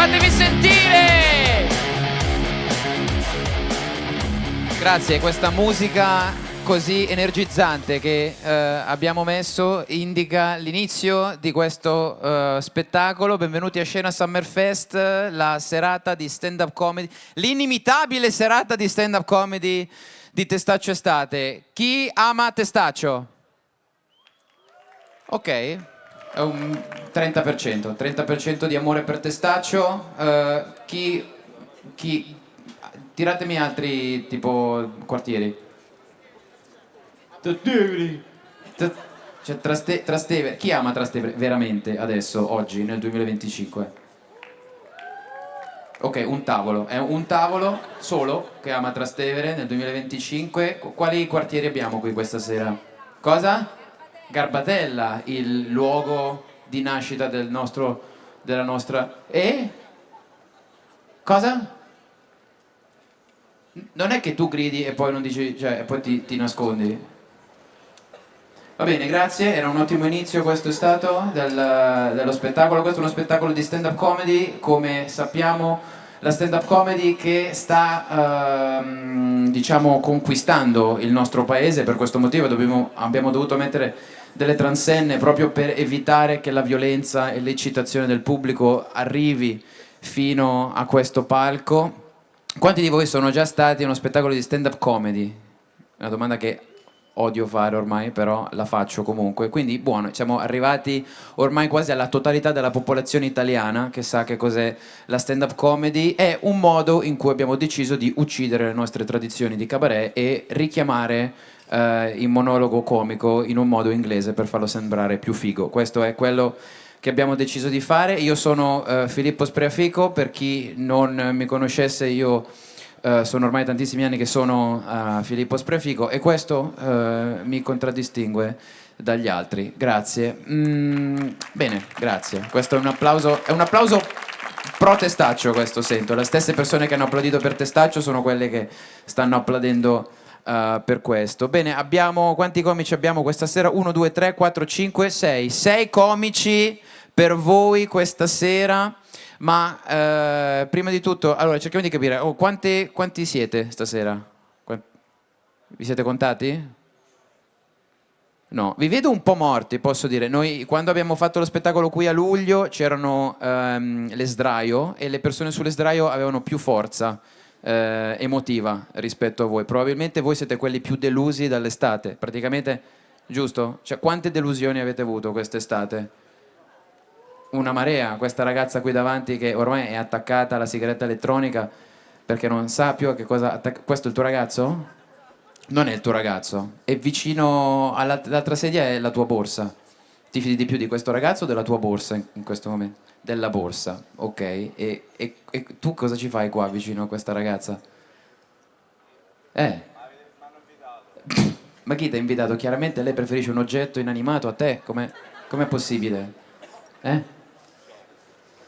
Fatemi sentire! Grazie, questa musica così energizzante che abbiamo messo indica l'inizio di questo spettacolo. Benvenuti a Scena Summerfest, la serata di stand-up comedy, l'inimitabile serata di stand-up comedy di Testaccio Estate. Chi ama Testaccio? Ok, è un 30% di amore per Testaccio. Chi... Tiratemi altri tipo quartieri. Trastevere. Cioè, Trastevere. Chi ama Trastevere veramente adesso, oggi, nel 2025? Ok, un tavolo. È un tavolo solo che ama Trastevere nel 2025. Quali quartieri abbiamo qui questa sera? Cosa? Garbatella, il luogo di nascita della nostra... E? Cosa? Non è che tu gridi e poi non dici, cioè, e poi ti nascondi. Va bene, grazie, era un ottimo inizio questo è stato dello spettacolo. Questo è uno spettacolo di stand-up comedy, come sappiamo la stand-up comedy che sta diciamo conquistando il nostro paese. Per questo motivo abbiamo dovuto mettere delle transenne proprio per evitare che la violenza e l'eccitazione del pubblico arrivi fino a questo palco. Quanti di voi sono già stati a uno spettacolo di stand-up comedy? Una domanda che odio fare ormai, però la faccio comunque. Quindi, buono, siamo arrivati ormai quasi alla totalità della popolazione italiana che sa che cos'è la stand-up comedy. È un modo in cui abbiamo deciso di uccidere le nostre tradizioni di cabaret e richiamare il monologo comico in un modo inglese per farlo sembrare più figo. Questo è quello che abbiamo deciso di fare. Io sono Filippo Spreafico, per chi non mi conoscesse io sono ormai tantissimi anni che sono Filippo Spreafico e questo mi contraddistingue dagli altri. Grazie. Bene, grazie. Questo è un applauso pro Testaccio, questo sento. Le stesse persone che hanno applaudito per Testaccio sono quelle che stanno applaudendo per questo. Bene, quanti comici abbiamo questa sera? 1, 2, 3, 4, 5, 6. 6 comici per voi questa sera. Ma prima di tutto, allora cerchiamo di capire, quanti siete stasera? Vi siete contati? No, vi vedo un po' morti, posso dire. Noi quando abbiamo fatto lo spettacolo qui a luglio c'erano le sdraio e le persone sulle sdraio avevano più forza emotiva rispetto a voi. Probabilmente voi siete quelli più delusi dall'estate, praticamente, giusto? Cioè, quante delusioni avete avuto quest'estate? Una marea, questa ragazza qui davanti che ormai è attaccata alla sigaretta elettronica perché non sa più a che cosa questo è il tuo ragazzo? Non è il tuo ragazzo, è vicino all'altra sedia è la tua borsa. Ti fidi di più di questo ragazzo o della tua borsa in questo momento? Della borsa, ok. E tu cosa ci fai qua vicino a questa ragazza? Eh? Ma chi ti ha invitato? Chiaramente lei preferisce un oggetto inanimato a te, com'è possibile? Eh?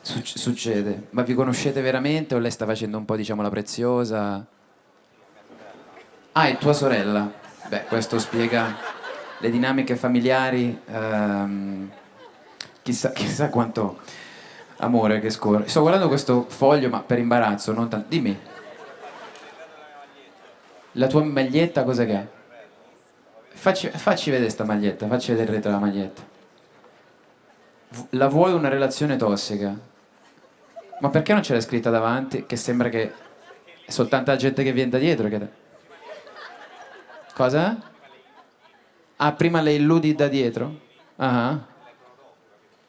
Succede. Ma vi conoscete veramente o lei sta facendo un po', diciamo, la preziosa? Ah, è tua sorella. Beh, questo spiega le dinamiche familiari. Chissà quanto amore che scorre. Sto guardando questo foglio, ma per imbarazzo, non tanto. Dimmi, la tua maglietta cos'è che è? Facci vedere sta maglietta, facci vedere il retro della maglietta. La vuoi una relazione tossica? Ma perché non ce l'hai scritta davanti? Che sembra che è soltanto la gente che viene da dietro che... Cosa? Ah, prima le illudi da dietro? Ah.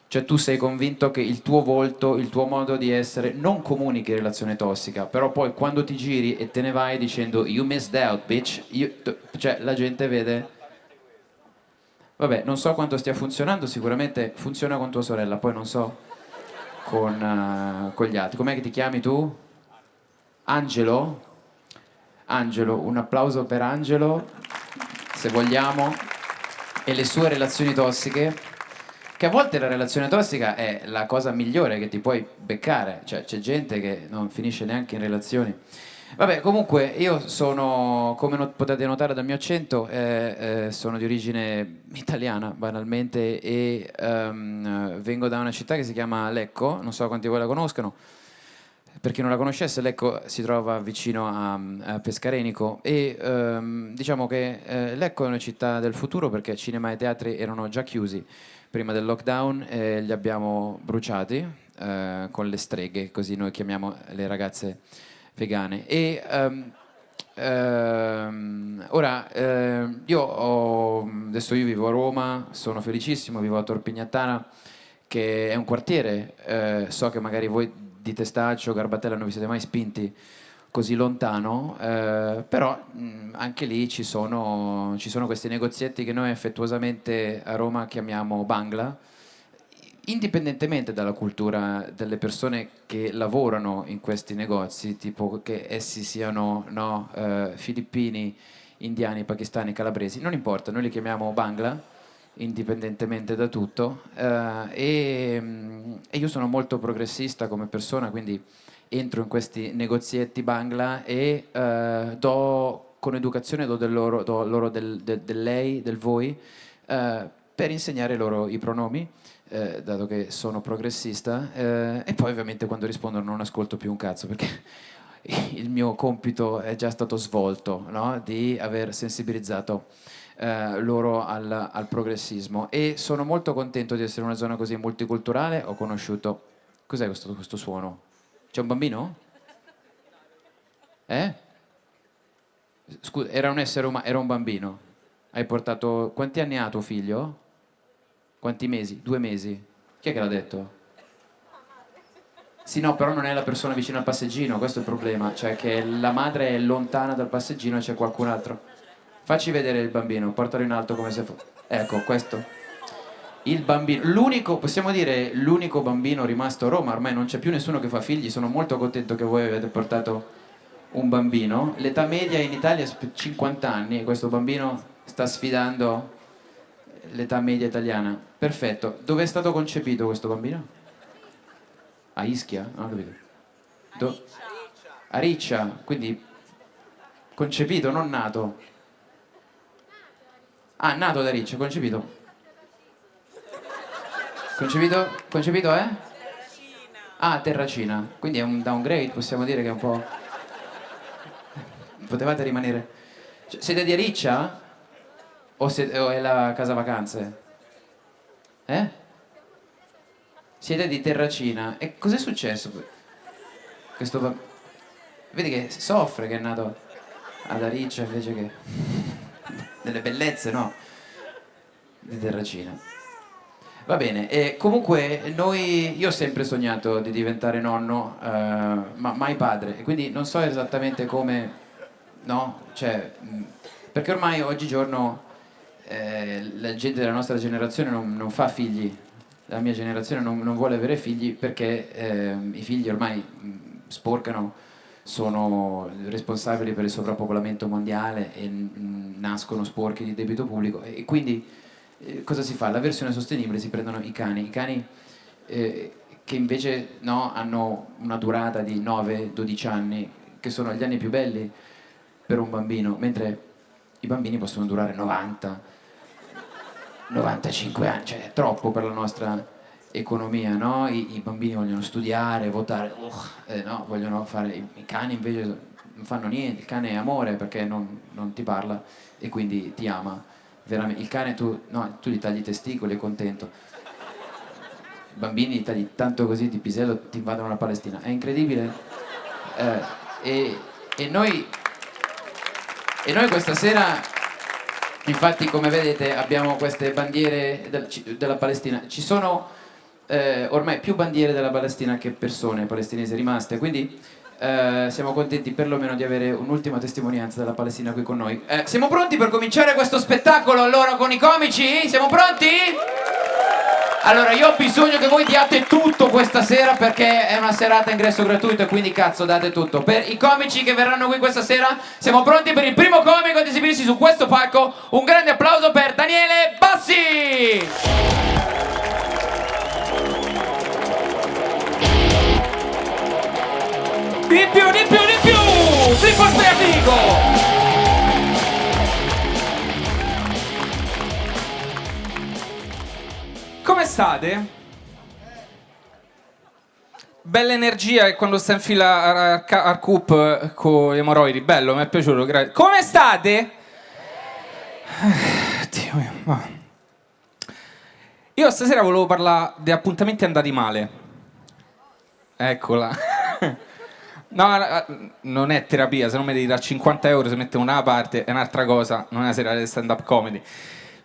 Cioè tu sei convinto che il tuo volto, il tuo modo di essere non comunichi relazione tossica, però poi quando ti giri e te ne vai dicendo you missed out, bitch, cioè la gente vede... Vabbè, non so quanto stia funzionando, sicuramente funziona con tua sorella, poi non so con gli altri. Com'è che ti chiami tu? Angelo? Angelo, un applauso per Angelo, se vogliamo, e le sue relazioni tossiche, che a volte la relazione tossica è la cosa migliore che ti puoi beccare, cioè c'è gente che non finisce neanche in relazioni. Vabbè, comunque io sono, come potete notare dal mio accento, sono di origine italiana banalmente e vengo da una città che si chiama Lecco, non so quanti di voi la conoscono. Per chi non la conoscesse, Lecco si trova vicino a Pescarenico e diciamo che Lecco è una città del futuro perché cinema e teatri erano già chiusi prima del lockdown e li abbiamo bruciati con le streghe, così noi chiamiamo le ragazze vegane. E ora adesso io vivo a Roma, sono felicissimo, vivo a Tor Pignattana, che è un quartiere, so che magari voi di Testaccio, Garbatella non vi siete mai spinti così lontano, però anche lì ci sono questi negozietti che noi affettuosamente a Roma chiamiamo Bangla, indipendentemente dalla cultura delle persone che lavorano in questi negozi, tipo che essi siano no, filippini, indiani, pakistani, calabresi, non importa, noi li chiamiamo Bangla indipendentemente da tutto e io sono molto progressista come persona, quindi entro in questi negozietti Bangla e con educazione do loro del lei, del voi, per insegnare loro i pronomi, dato che sono progressista, e poi ovviamente quando rispondono non ascolto più un cazzo perché il mio compito è già stato svolto, no? Di aver sensibilizzato loro al progressismo e sono molto contento di essere in una zona così multiculturale. Ho conosciuto... Cos'è questo suono? C'è un bambino? Eh? Scusa, era un essere umano, era un bambino. Hai portato... Quanti anni ha tuo figlio? Quanti mesi? 2 mesi? Chi è che l'ha detto? Sì, no, però non è la persona vicino al passeggino, questo è il problema, cioè che la madre è lontana dal passeggino e c'è qualcun altro. Facci vedere il bambino, portalo in alto come se fosse... Ecco, questo. Il bambino, l'unico, possiamo dire, l'unico bambino rimasto a Roma, ormai non c'è più nessuno che fa figli, sono molto contento che voi avete portato un bambino. L'età media in Italia è 50 anni e questo bambino sta sfidando l'età media italiana. Perfetto. Dove è stato concepito questo bambino? A Ischia? Non ho capito. A Riccia, quindi concepito, non nato. Ah, nato da Riccia, concepito. Concepito è? Ah, Terracina. Quindi è un downgrade, possiamo dire che è un po'... Potevate rimanere... Cioè, siete di Riccia? O è la casa vacanze? Eh? Siete di Terracina. E cos'è successo? Vedi che soffre che è nato ad Ariccia invece che... delle bellezze, no? Di Terracina. Va bene, e comunque io ho sempre sognato di diventare nonno, ma mai padre, e quindi non so esattamente come, no? Cioè, perché ormai oggigiorno la gente della nostra generazione non fa figli, la mia generazione non vuole avere figli perché i figli ormai sporcano, sono responsabili per il sovrappopolamento mondiale e nascono sporchi di debito pubblico e quindi cosa si fa? La versione sostenibile si prendono i cani che invece no, hanno una durata di 9-12 anni, che sono gli anni più belli per un bambino, mentre i bambini possono durare 90-95 anni, cioè è troppo per la nostra economia, no? I bambini vogliono studiare, votare, no, vogliono fare, i cani invece non fanno niente, il cane è amore perché non ti parla e quindi ti ama. Veramente, il cane tu gli tagli i testicoli, è contento. I bambini gli tagli tanto così di pisello ti invadono la Palestina. È incredibile. Eh, e, e noi questa sera, infatti, come vedete, abbiamo queste bandiere della Palestina. Ci sono ormai più bandiere della Palestina che persone palestinesi rimaste, quindi siamo contenti perlomeno di avere un'ultima testimonianza della Palestina qui con noi. Siamo pronti per cominciare questo spettacolo allora con i comici? Siamo pronti? Allora io ho bisogno che voi diate tutto questa sera perché è una serata a ingresso gratuito e quindi cazzo date tutto. Per i comici che verranno qui questa sera siamo pronti per il primo comico ad esibirsi su questo palco. Un grande applauso per Daniele Bassi! Di più! Triple Vertigo! Come state? bella energia e quando sta in fila al CUP con gli emorroidi, bello, mi è piaciuto, grazie. Come state? Dio mio, ma... Io stasera volevo parlare di appuntamenti andati male. Eccola. No, non è terapia, se non mi devi dare 50 euro se mettiamo una parte è un'altra cosa, non è una serata di stand-up comedy.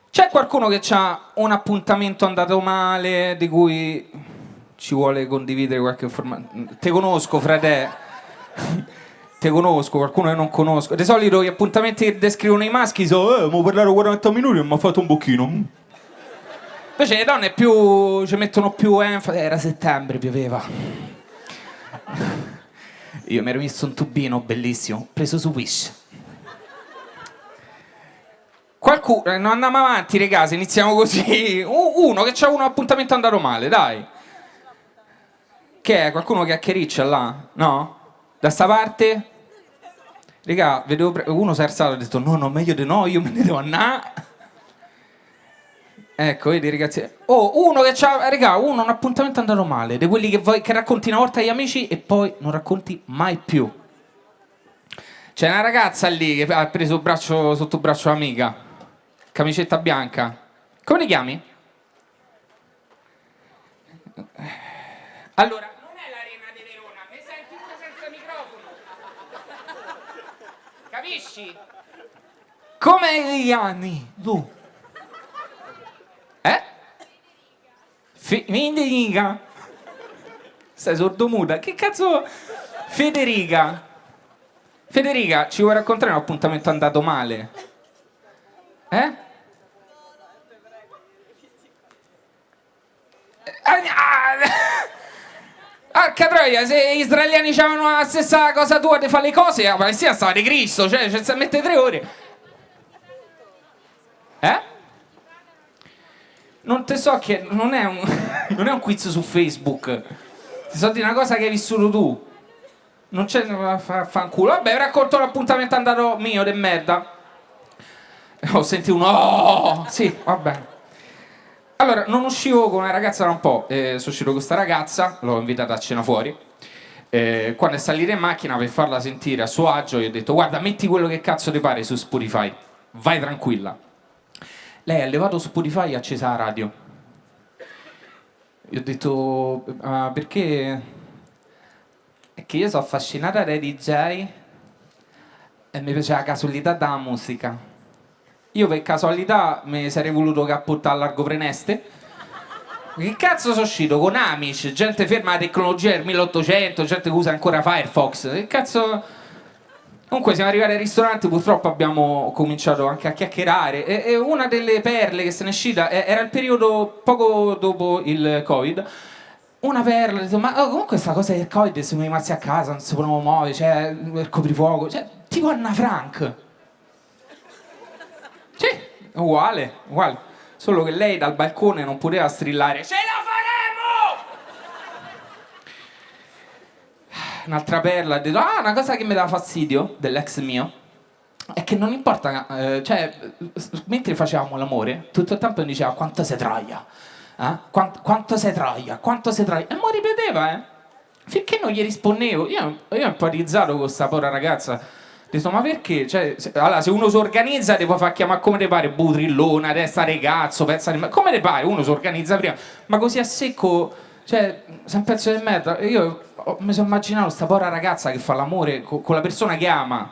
C'è qualcuno che ha un appuntamento andato male di cui ci vuole condividere qualche informazione? Te conosco, frate. Te conosco, qualcuno che non conosco. Di solito gli appuntamenti che descrivono i maschi sono mi ho parlato 40 minuti e mi ha fatto un bocchino. Invece le donne ci mettono più enfasi. Era settembre, pioveva. Io mi ero visto un tubino bellissimo, preso su Wish. Qualcuno, non andiamo avanti, regà, se iniziamo così. Uno che c'ha un appuntamento andato male, dai. Che è? Qualcuno che acchericcia là? No? Da sta parte? Regà, vedevo uno si è alzato e ha detto no, meglio di no, io me ne devo andare. Ecco, vedi ragazzi. Oh, uno che c'ha, regà, un appuntamento andato male, di quelli che racconti una volta agli amici e poi non racconti mai più. C'è una ragazza lì che ha preso sotto braccio l'amica, camicetta bianca. Come ti chiami? Allora, non è l'Arena di Verona, mi senti pure senza microfono. Capisci? Come ti chiami tu? Federica? Sei sordomuta? Che cazzo? Federica? Federica, ci vuoi raccontare un appuntamento andato male? Eh? Porca troia, se gli israeliani avevano la stessa cosa tua di fare le cose, la Palestina stava di Cristo, cioè ci sta a mettere 3 ore. Non te so che non è un, non è un quiz su Facebook. Ti so dire una cosa che hai vissuto tu. Non c'è fanculo. Vabbè, racconto l'appuntamento andato mio de merda. Ho sentito un oh! Sì, vabbè. Allora, non uscivo con una ragazza da un po', sono uscito con questa ragazza, l'ho invitata a cena fuori. Quando è salita in macchina per farla sentire a suo agio, gli ho detto guarda, metti quello che cazzo ti pare su Spotify, vai tranquilla. Lei ha levato Spotify e ha accesa la radio. Gli ho detto perché? È che io sono affascinata dai DJ e mi piace la casualità della musica. Io per casualità mi sarei voluto cappottare a Largo Preneste. Che cazzo sono uscito con Amish, gente ferma alla tecnologia del 1800, gente che usa ancora Firefox. Che cazzo... Comunque siamo arrivati al ristorante, purtroppo abbiamo cominciato anche a chiacchierare e una delle perle che se ne è uscita era il periodo poco dopo il Covid. Una perla, ho detto, ma comunque questa cosa del Covid siamo rimasti a casa, non si potevano muovere, cioè il coprifuoco, cioè tipo Anna Frank. Sì, uguale, uguale. Solo che lei dal balcone non poteva strillare ce la faremo! Un'altra perla ha detto una cosa che mi dà fastidio dell'ex mio è che non importa cioè mentre facevamo l'amore tutto il tempo mi diceva quanto sei troia quanto sei troia e mo ripeteva finché non gli rispondevo io ho empatizzato con questa povera ragazza. Ho detto, ma perché? Cioè, allora, se uno si organizza ti può far chiamare come ti pare, butrillona, testa di cazzo, pezza di come ti pare, uno si organizza prima, ma così a secco, cioè, sei un pezzo di merda. Io mi sono immaginato sta povera ragazza che fa l'amore con la persona che ama.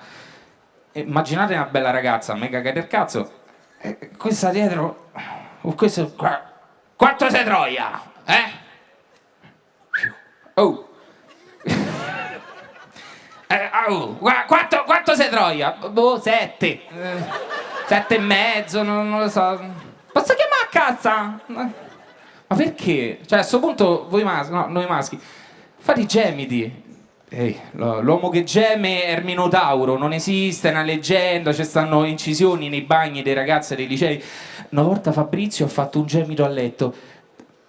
Immaginate una bella ragazza, mega cagate il cazzo, questa dietro, questo qua, quanto sei troia? Oh! Quanto sei troia? Boh, 7. 7 e mezzo, non lo so. Posso chiamare a casa? Ma perché? Cioè, a questo punto, voi maschi, no, noi maschi, fate i gemiti. Ehi, l'uomo che geme è il Minotauro, non esiste, è una leggenda, ci stanno incisioni nei bagni dei ragazzi dei licei. Una volta Fabrizio ha fatto un gemito a letto,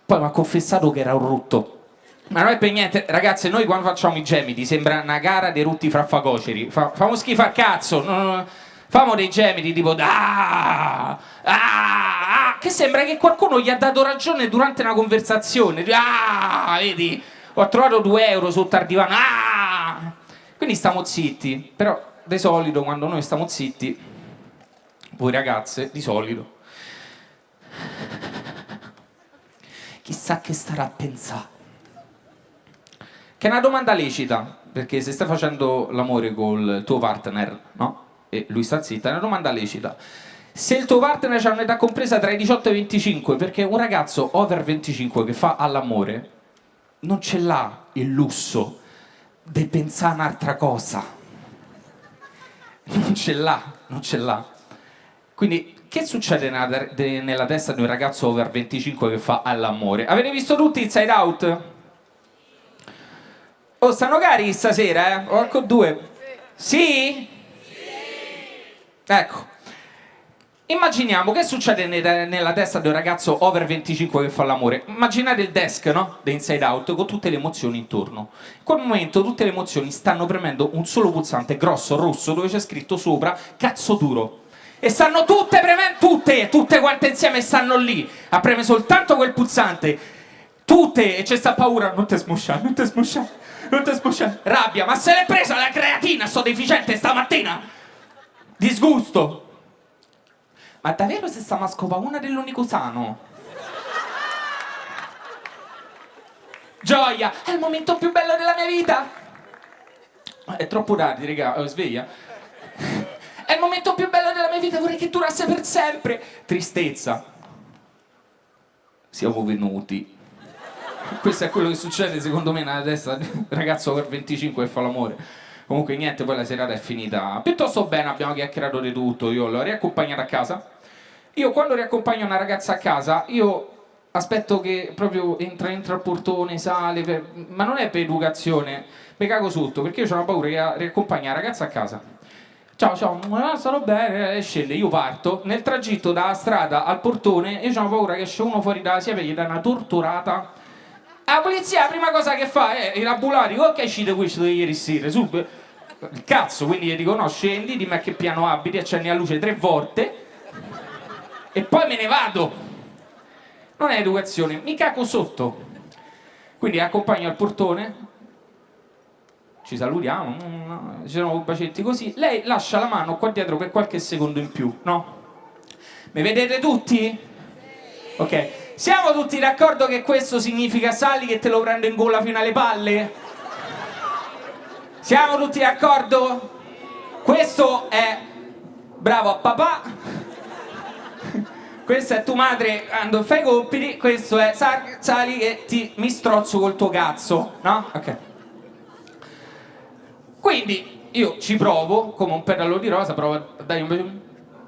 poi mi ha confessato che era un rutto. Ma non è per niente, ragazzi, noi quando facciamo i gemiti sembra una gara dei rutti fra facoceri. Famo schifo al cazzo. Famo dei gemiti tipo che sembra che qualcuno gli ha dato ragione durante una conversazione. Vedi? Ho trovato 2 euro sotto al divano. Ah! Quindi stiamo zitti. Però di solito quando noi stiamo zitti, voi ragazze, di solito, chissà che starà a pensare. Che è una domanda lecita, perché se stai facendo l'amore col tuo partner, no? E lui sta zitto, è una domanda lecita. Se il tuo partner ha un'età compresa tra i 18 e i 25, perché un ragazzo over 25 che fa all'amore non ce l'ha il lusso di pensare a un'altra cosa. Non ce l'ha, non ce l'ha. Quindi, che succede nella testa di un ragazzo over 25 che fa all'amore? Avete visto tutti Inside Out? Oh, stanno cari stasera, eh? O ecco due. Sì? Ecco. Immaginiamo che succede nella testa di un ragazzo over 25 che fa l'amore. Immaginate il desk, no? The Inside Out con tutte le emozioni intorno. In quel momento tutte le emozioni stanno premendo un solo pulsante grosso, rosso, dove c'è scritto sopra cazzo duro. E stanno tutte premendo, tutte quante insieme stanno lì a premere soltanto quel pulsante. Tutte, e c'è sta paura, non te smusciare, non te smusciare, non te smusciare. Rabbia, ma se l'è presa la creatina, sto deficiente stamattina. Disgusto. Ma davvero se stiamo a scopare una dell'unico sano? Gioia, è il momento più bello della mia vita. È troppo tardi, raga, sveglia. È il momento più bello della mia vita, vorrei che durasse per sempre. Tristezza. Siamo venuti. Questo è quello che succede secondo me nella testa di un ragazzo per 25 che fa l'amore. Comunque niente, poi la serata è finita piuttosto bene, abbiamo chiacchierato di tutto, io l'ho riaccompagnata a casa. Io quando riaccompagno una ragazza a casa, io aspetto che proprio entra al portone, sale, ma non è per educazione, mi cago sotto, perché io ho una paura che riaccompagni la ragazza a casa. Ciao, ciao, starò bene, e scende, io parto, nel tragitto dalla strada al portone, io ho paura che esce uno fuori dalla siepe e gli dà una torturata. La polizia la prima cosa che fa è i rabulari, oh che è uscito questo di ieri sera, subito, il cazzo, quindi gli dico no, scendi, dimmi a che piano abiti, accendi la luce 3 volte e poi me ne vado. Non è educazione, mi cago sotto. Quindi accompagno al portone, ci salutiamo, ci sono bacetti così, lei lascia la mano qua dietro per qualche secondo in più, no? Mi vedete tutti? Ok. Siamo tutti d'accordo che questo significa sali che te lo prendo in gola fino alle palle? Siamo tutti d'accordo? Questo è bravo a papà. Questa è tua madre quando fai i compiti. Questo è sali che mi strozzo col tuo cazzo, no? Ok. Quindi io ci provo, come un pedalo di rosa, provo a dare un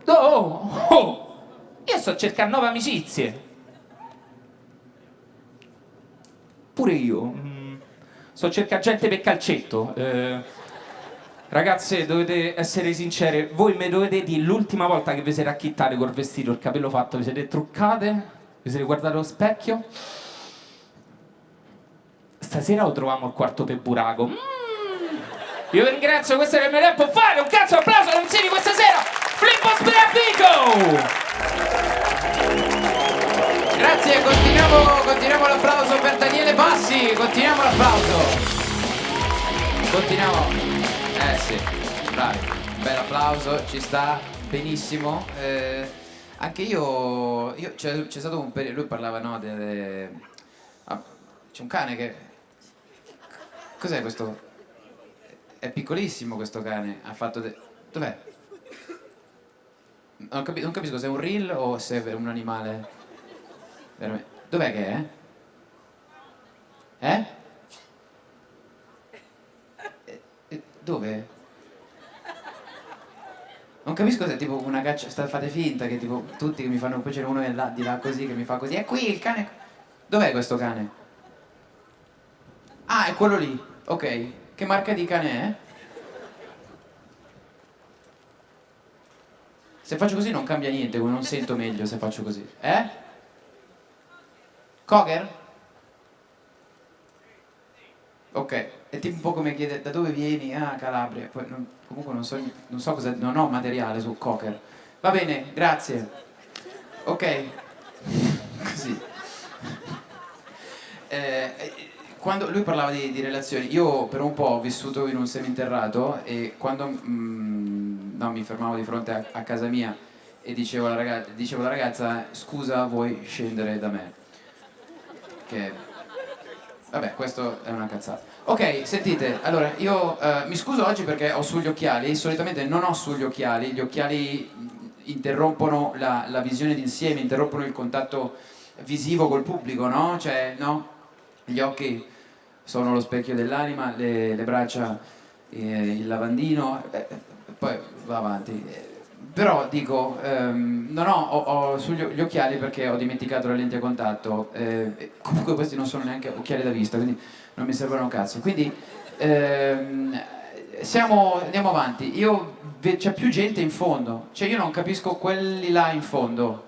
bacio. Oh! Io sto cercando nuove amicizie. Pure io. Sto cercando gente per calcetto. Ragazze, dovete essere sincere. Voi mi dovete dire l'ultima volta che vi siete acchittate col vestito, il capello fatto, vi siete truccate? Vi siete guardate allo specchio? Stasera lo troviamo il quarto per buraco. Io vi ringrazio, questo era il mio tempo. Fare un cazzo applauso alle MC di questa sera. Filippo Spreafico! Grazie, continuiamo l'applauso per Daniele Bassi, continuiamo l'applauso. Continuiamo. Sì, bravi. Bel applauso, ci sta benissimo. Anche io c'è stato un periodo, lui parlava, no, c'è un cane che... Cos'è questo? È piccolissimo questo cane, ha fatto... Dov'è? Non capisco se è un reel o se è un animale. Veramente. Dov'è che è? Dove? Non capisco se è tipo una caccia, fate finta che tipo tutti che mi fanno, poi c'è uno di là così che mi fa così, è qui il cane. Dov'è questo cane? Ah, è quello lì, ok. Che marca di cane è? Se faccio così non cambia niente, non sento meglio se faccio così. Cocker? Ok, è tipo un po' come chiede da dove vieni? Ah, Calabria. Poi comunque non so cosa, non ho materiale su Cocker. Va bene, grazie. Ok. Così. quando lui parlava di relazioni, io per un po' ho vissuto in un seminterrato e quando no, mi fermavo di fronte a casa mia e dicevo alla ragazza, scusa, vuoi scendere da me? Che vabbè, questo è una cazzata. Ok, sentite, allora io mi scuso oggi perché ho sugli occhiali, solitamente non ho sugli occhiali, gli occhiali interrompono la visione d'insieme, interrompono il contatto visivo col pubblico, no? Cioè, no? Gli occhi sono lo specchio dell'anima, le braccia il lavandino, poi va avanti. Però dico, non ho sugli gli occhiali perché ho dimenticato la lente a contatto, comunque questi non sono neanche occhiali da vista, quindi non mi servono un cazzo. Quindi andiamo avanti, c'è più gente in fondo, cioè io non capisco quelli là in fondo.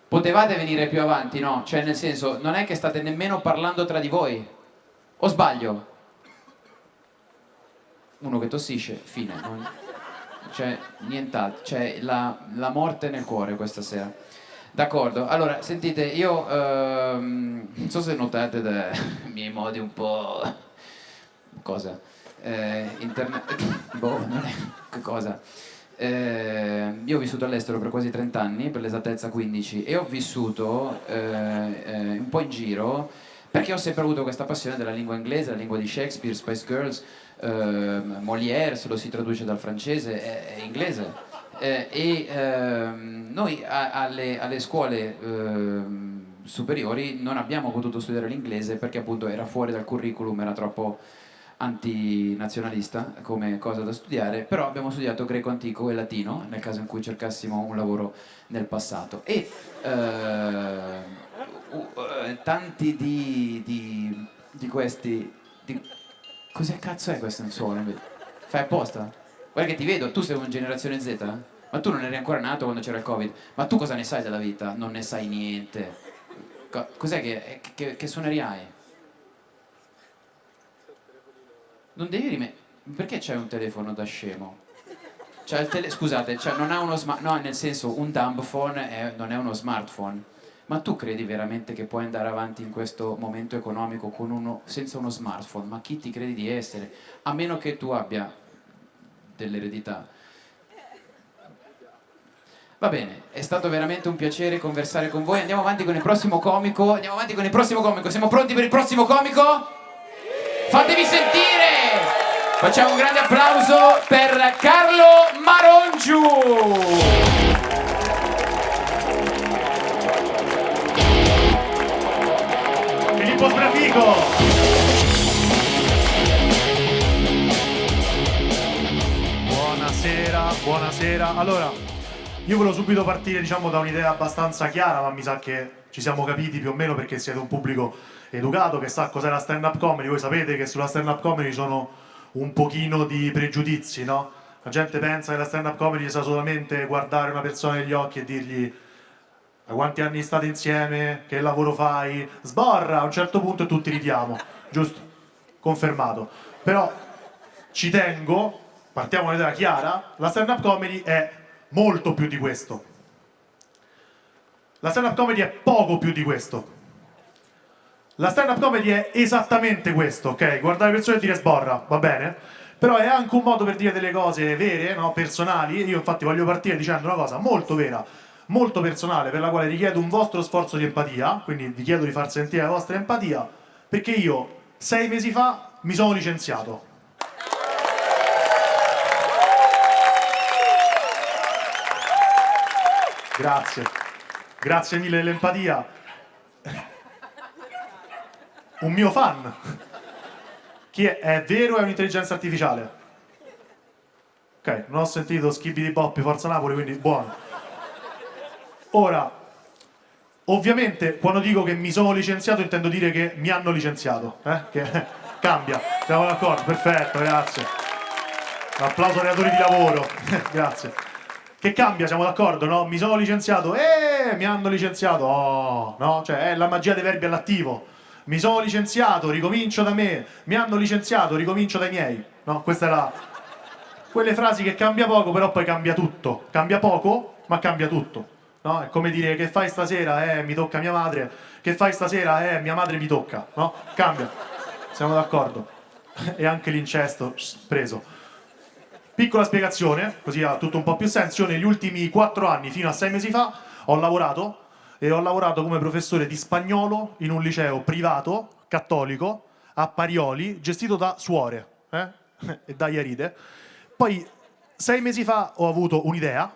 Potevate venire più avanti, no? Cioè nel senso, non è che state nemmeno parlando tra di voi. O sbaglio? Uno che tossisce, fine. C'è nient'altro, c'è la morte nel cuore questa sera. D'accordo, allora sentite, io non so se notate dai miei modi un po'. Cosa? Boh, non è. Che cosa? Io ho vissuto all'estero per quasi 30 anni, per l'esattezza 15, e ho vissuto un po' in giro perché ho sempre avuto questa passione della lingua inglese, la lingua di Shakespeare, Spice Girls, Molière, se lo si traduce dal francese, è inglese. Noi alle scuole superiori non abbiamo potuto studiare l'inglese perché appunto era fuori dal curriculum, era troppo antinazionalista come cosa da studiare, però abbiamo studiato greco antico e latino nel caso in cui cercassimo un lavoro nel passato. E tanti di questi. Cos'è cazzo è questo suono? Fai apposta? Guarda che ti vedo, tu sei una generazione Z? Ma tu non eri ancora nato quando c'era il Covid? Ma tu cosa ne sai della vita? Non ne sai niente. Cos'è che suoneria hai? Non devi Perché c'è un telefono da scemo? Scusate, non ha uno no, nel senso, un dumb phone non è uno smartphone. Ma tu credi veramente che puoi andare avanti in questo momento economico senza uno smartphone? Ma chi ti credi di essere? A meno che tu abbia dell'eredità. Va bene, è stato veramente un piacere conversare con voi. Andiamo avanti con il prossimo comico. Siamo pronti per il prossimo comico? Fatevi sentire! Facciamo un grande applauso per Carlo Marongiu! Filippo Sbrafico! Buonasera. Allora, io volevo subito partire, diciamo, da un'idea abbastanza chiara, ma mi sa che ci siamo capiti più o meno perché siete un pubblico educato che sa cos'è la stand-up comedy. Voi sapete che sulla stand-up comedy ci sono un pochino di pregiudizi, no? La gente pensa che la stand-up comedy sia solamente guardare una persona negli occhi e dirgli da quanti anni state insieme, che lavoro fai, sborra a un certo punto e tutti ridiamo, giusto? Confermato. Però ci tengo, partiamo da un'idea chiara, la stand-up comedy è molto più di questo. La stand-up comedy è poco più di questo. La stand-up comedy è esattamente questo, ok? Guardare le persone e dire sborra, va bene? Però è anche un modo per dire delle cose vere, no? Personali. Io infatti voglio partire dicendo una cosa molto vera, molto personale, per la quale richiedo un vostro sforzo di empatia, quindi vi chiedo di far sentire la vostra empatia, perché io 6 mesi fa mi sono licenziato. Grazie mille dell'empatia. Un mio fan. Chi è? È vero o è un'intelligenza artificiale? Ok, non ho sentito schibbi di Boppi, Forza Napoli, quindi buono. Ora, ovviamente quando dico che mi sono licenziato intendo dire che mi hanno licenziato, che cambia, siamo d'accordo? Perfetto, grazie. Un applauso ai datori di lavoro, grazie. Che cambia, siamo d'accordo, no? Mi sono licenziato, mi hanno licenziato, oh, no? Cioè è la magia dei verbi all'attivo. Mi sono licenziato, ricomincio da me, mi hanno licenziato, ricomincio dai miei, no? Questa è quelle frasi che cambia poco, però poi cambia tutto. Cambia poco, ma cambia tutto, no? È come dire che fai stasera, mi tocca mia madre, Che fai stasera? Mia madre mi tocca, no? Cambia. Siamo d'accordo. E anche l'incesto preso. Piccola spiegazione, così ha tutto un po' più senso. Io negli ultimi 4 anni, fino a 6 mesi fa, ho lavorato come professore di spagnolo in un liceo privato, cattolico, a Parioli, gestito da suore e da Iaride. Poi 6 mesi fa ho avuto un'idea,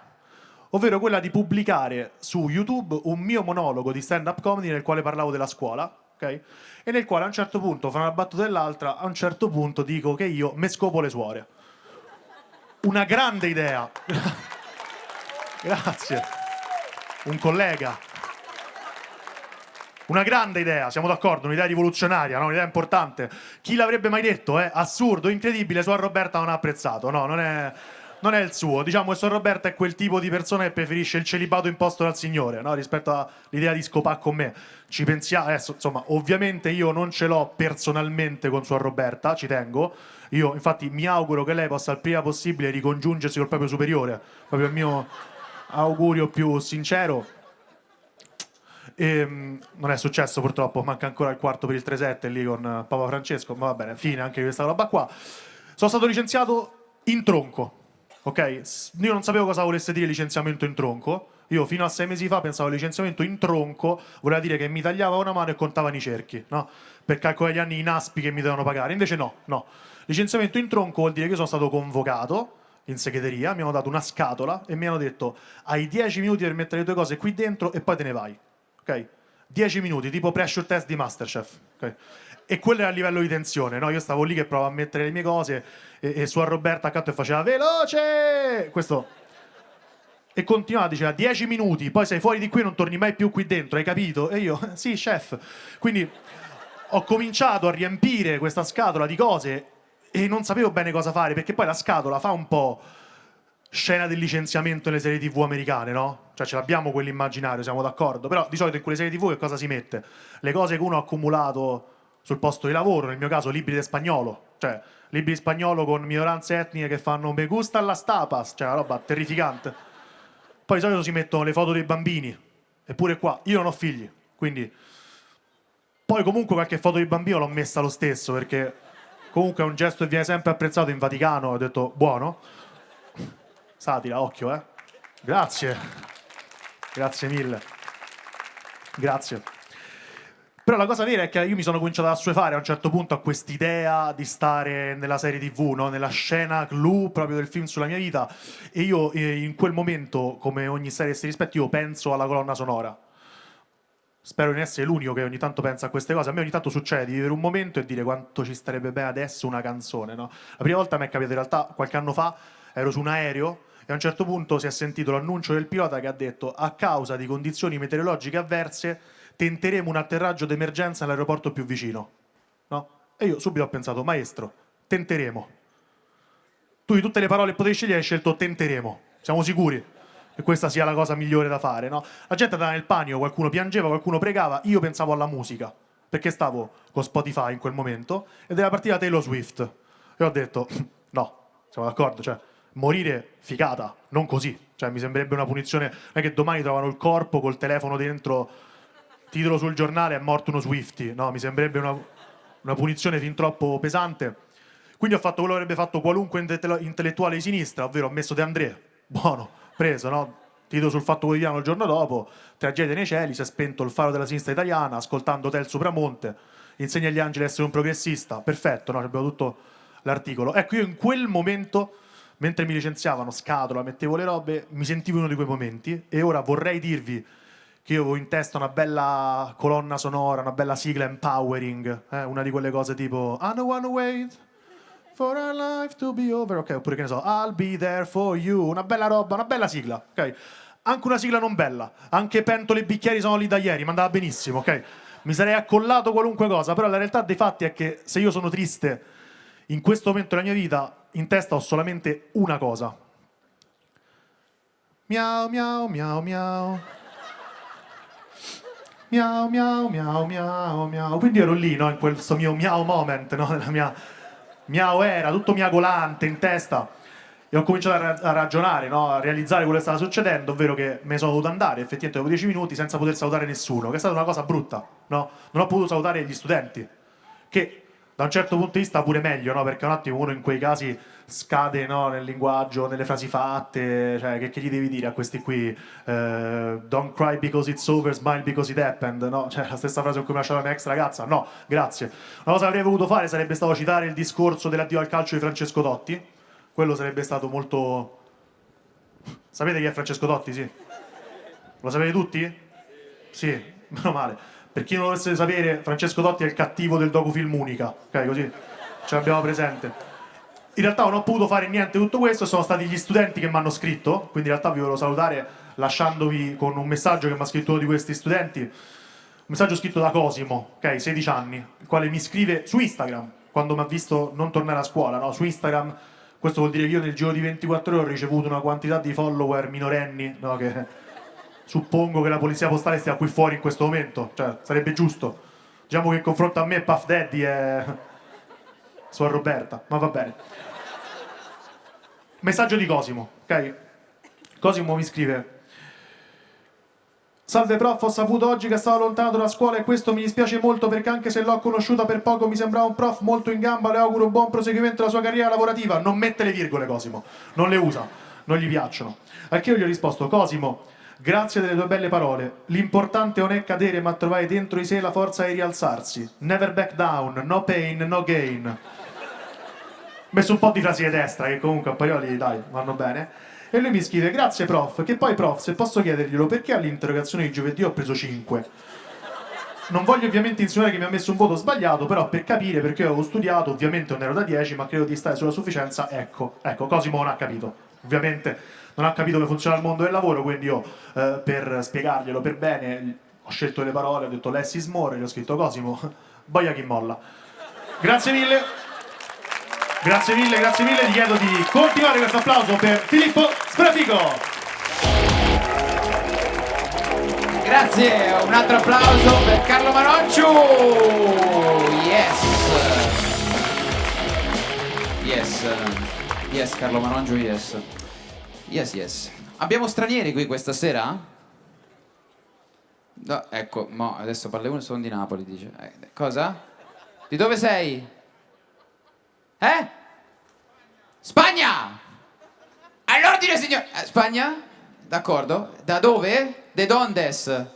ovvero quella di pubblicare su YouTube un mio monologo di stand-up comedy nel quale parlavo della scuola, ok? E nel quale a un certo punto, fra una battuta e l'altra, a un certo punto dico che io me scopo le suore. Una grande idea. Grazie. Un collega. Una grande idea, siamo d'accordo, un'idea rivoluzionaria, no? Un'idea importante. Chi l'avrebbe mai detto? Assurdo, incredibile, Suor Roberta non ha apprezzato. No, non è il suo. Diciamo che Suor Roberta è quel tipo di persona che preferisce il celibato imposto dal Signore, no? Rispetto all'idea di scopare con me. Ci pensiamo, adesso, insomma, ovviamente io non ce l'ho personalmente con Suor Roberta, ci tengo. Io, infatti, mi auguro che lei possa il prima possibile ricongiungersi col proprio superiore. Proprio il mio augurio più sincero. Non è successo purtroppo, manca ancora il quarto per il 3-7 lì con Papa Francesco, ma va bene, fine anche di questa roba qua. Sono stato licenziato in tronco, ok? Io non sapevo cosa volesse dire licenziamento in tronco. Io fino a 6 mesi fa pensavo che licenziamento in tronco voleva dire che mi tagliava una mano e contavano i cerchi, no? Per calcolare gli anni in aspi che mi devono pagare. Invece no. Licenziamento in tronco vuol dire che io sono stato convocato in segreteria, mi hanno dato una scatola e mi hanno detto hai 10 minuti per mettere le tue cose qui dentro e poi te ne vai. Ok? 10 minuti, tipo pressure test di Masterchef. Okay? E quello era il livello di tensione, no? Io stavo lì che provavo a mettere le mie cose e Suor Roberta accanto e faceva veloce! Questo. E continuava, diceva 10 minuti, poi sei fuori di qui, non torni mai più qui dentro, hai capito? E io, sì, chef. Quindi ho cominciato a riempire questa scatola di cose e non sapevo bene cosa fare, perché poi la scatola fa un po' scena del licenziamento nelle serie TV americane, no? Cioè ce l'abbiamo quell'immaginario, siamo d'accordo, però di solito in quelle serie TV che cosa si mette? Le cose che uno ha accumulato sul posto di lavoro, nel mio caso libri di spagnolo, cioè libri di spagnolo con minoranze etniche che fanno me gusta las tapas, cioè una roba terrificante. Poi di solito si mettono le foto dei bambini, eppure qua io non ho figli, quindi poi comunque qualche foto di bambino l'ho messa lo stesso, perché comunque è un gesto che viene sempre apprezzato in Vaticano, ho detto buono. Satira, occhio, Grazie. Grazie mille. Grazie. Però la cosa vera è che io mi sono cominciato ad assuefare a un certo punto a quest'idea di stare nella serie TV, no? Nella scena clou proprio del film sulla mia vita. E io in quel momento, come ogni serie si rispetta, io penso alla colonna sonora. Spero di non essere l'unico che ogni tanto pensa a queste cose. A me ogni tanto succede di vivere un momento e dire quanto ci starebbe bene adesso una canzone, no? La prima volta mi è capitato in realtà qualche anno fa, ero su un aereo e a un certo punto si è sentito l'annuncio del pilota che ha detto a causa di condizioni meteorologiche avverse tenteremo un atterraggio d'emergenza nell'aeroporto più vicino, no? E io subito ho pensato, maestro, tenteremo. Tu di tutte le parole che potevi scegliere hai scelto tenteremo. Siamo sicuri che questa sia la cosa migliore da fare, no? La gente andava nel panico, qualcuno piangeva, qualcuno pregava, io pensavo alla musica, perché stavo con Spotify in quel momento ed era partita Taylor Swift. E ho detto, no, siamo d'accordo, cioè morire figata, non così. Cioè mi sembrerebbe una punizione, non è che domani trovano il corpo col telefono dentro, titolo sul giornale, è morto uno Swiftie. No, mi sembrerebbe una punizione fin troppo pesante. Quindi ho fatto quello che avrebbe fatto qualunque intellettuale di sinistra, ovvero ho messo De André, buono, preso, no? Titolo sul Fatto Quotidiano il giorno dopo, tragedia nei cieli, si è spento il faro della sinistra italiana, ascoltando Tel Supramonte, insegna agli angeli a essere un progressista, perfetto, no? Abbiamo tutto l'articolo. Ecco, io in quel momento, mentre mi licenziavano, scatola, mettevo le robe, mi sentivo uno di quei momenti e ora vorrei dirvi che io avevo in testa una bella colonna sonora, una bella sigla empowering, una di quelle cose tipo I don't wanna wait for our life to be over, ok, oppure che ne so, I'll be there for you, una bella roba, una bella sigla, ok? Anche una sigla non bella, anche pentole e bicchieri sono lì da ieri, ma andava benissimo, ok? Mi sarei accollato qualunque cosa, però la realtà dei fatti è che se io sono triste in questo momento della mia vita, in testa ho solamente una cosa. Miau, miau, miau, miau. Miau, miau, miau, miau, miau. Quindi ero lì, no? In questo mio miau moment, no? Nella mia miau era, tutto miagolante in testa. E ho cominciato a ragionare, no? A realizzare quello che stava succedendo, ovvero che me ne sono dovuto andare effettivamente dopo 10 minuti senza poter salutare nessuno, che è stata una cosa brutta, no? Non ho potuto salutare gli studenti, che da un certo punto di vista pure meglio, no? Perché un attimo uno in quei casi scade, no? Nel linguaggio, nelle frasi fatte, cioè che gli devi dire a questi qui? Don't cry because it's over, smile because it happened, no? Cioè la stessa frase con cui mi ha lasciato la mia ex ragazza, no, grazie. Una cosa che avrei voluto fare sarebbe stato citare il discorso dell'addio al calcio di Francesco Totti, quello sarebbe stato molto... Sapete chi è Francesco Totti, sì? Lo sapete tutti? Sì, meno male. Per chi non lo dovesse sapere, Francesco Totti è il cattivo del docufilm Unica, ok, così ce l'abbiamo presente. In realtà non ho potuto fare niente di tutto questo, sono stati gli studenti che mi hanno scritto, quindi in realtà vi volevo salutare lasciandovi con un messaggio che mi ha scritto uno di questi studenti, un messaggio scritto da Cosimo, ok, 16 anni, il quale mi scrive su Instagram, quando mi ha visto non tornare a scuola, no, su Instagram. Questo vuol dire che io nel giro di 24 ore ho ricevuto una quantità di follower minorenni, no, che suppongo che la polizia postale stia qui fuori in questo momento, cioè sarebbe giusto. Diciamo che in confronto a me Puff Daddy è Suor Roberta, ma va bene. Messaggio di Cosimo, ok? Cosimo mi scrive: salve prof, ho saputo oggi che stava lontano dalla scuola e questo mi dispiace molto perché anche se l'ho conosciuta per poco mi sembrava un prof molto in gamba, le auguro un buon proseguimento della sua carriera lavorativa. Non mette le virgole Cosimo, non le usa, non gli piacciono. Al che io gli ho risposto: Cosimo, grazie delle tue belle parole, l'importante non è cadere ma trovare dentro di sé la forza di rialzarsi. Never back down, no pain, no gain. Ho messo un po' di frasi di destra che comunque a Parioli, dai, vanno bene. E lui mi scrive: grazie prof, che poi prof, se posso chiederglielo, perché all'interrogazione di giovedì ho preso 5? Non voglio ovviamente insinuare che mi ha messo un voto sbagliato, però per capire perché avevo studiato, ovviamente non ero da 10, ma credo di stare sulla sufficienza, ecco, Cosimo non ha capito. Ovviamente non ha capito come funziona il mondo del lavoro, quindi io per spiegarglielo per bene ho scelto le parole, ho detto less is more, gli ho scritto Cosimo, boia chi molla. Grazie mille. Grazie mille, ti chiedo di continuare questo applauso per Filippo Sbrafico. Grazie, un altro applauso per Carlo Maronciu. Yes, Carlo Maronciu, yes. Abbiamo stranieri qui questa sera? No, ecco, mo adesso parliamo, sono di Napoli, dice. Cosa? Di dove sei? Spagna! All'ordine, signor... Spagna? D'accordo. Da dove? De dondes?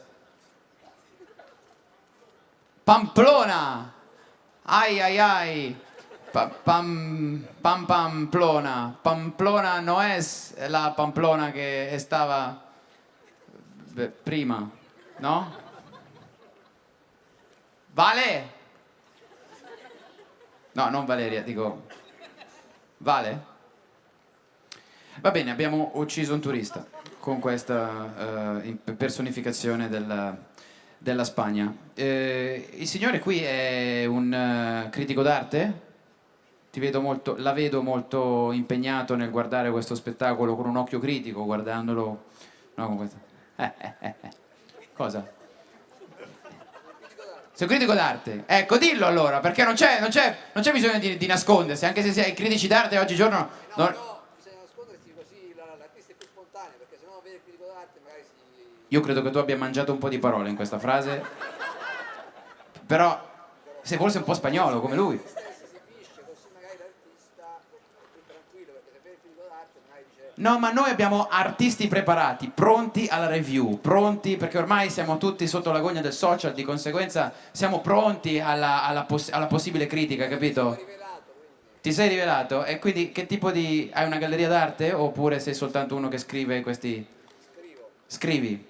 Pamplona! Ai. Pamplona. Pamplona no es la Pamplona che stava prima, no? Vale? No, non Valeria, dico... Vale? Va bene, abbiamo ucciso un turista con questa personificazione della Spagna. Il signore qui è un critico d'arte? La vedo molto impegnato nel guardare questo spettacolo con un occhio critico, guardandolo... No, con questo... Cosa? Sei un critico d'arte? Ecco, dillo allora, perché non c'è bisogno di nascondersi, anche se sei critici d'arte oggigiorno... No, bisogna nascondersi così l'artista è più spontaneo, perché sennò vede il critico d'arte magari si... Io credo che tu abbia mangiato un po' di parole in questa frase, però sei forse un po' spagnolo come lui. Si esibisce così magari l'artista è più tranquillo, perché se vede il critico d'arte magari dice... No, ma noi abbiamo artisti preparati, pronti alla review, pronti perché ormai siamo tutti sotto la gogna del social, di conseguenza siamo pronti alla possibile critica, capito? Ti sei rivelato? E quindi che tipo di... hai una galleria d'arte oppure sei soltanto uno che scrive questi... Scrivi?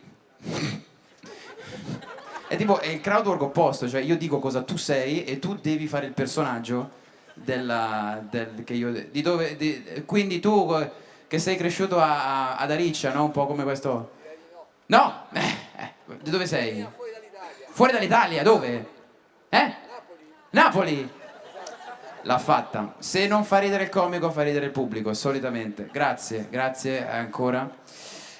È tipo è il crowdwork opposto, cioè io dico cosa tu sei e tu devi fare il personaggio che io... Di dove... quindi tu... che sei cresciuto ad Ariccia, no? Un po' come questo... No! Di dove sei? Fuori dall'Italia. Fuori dall'Italia, dove? Napoli! L'ha fatta. Se non fa ridere il comico, fa ridere il pubblico, solitamente. Grazie ancora.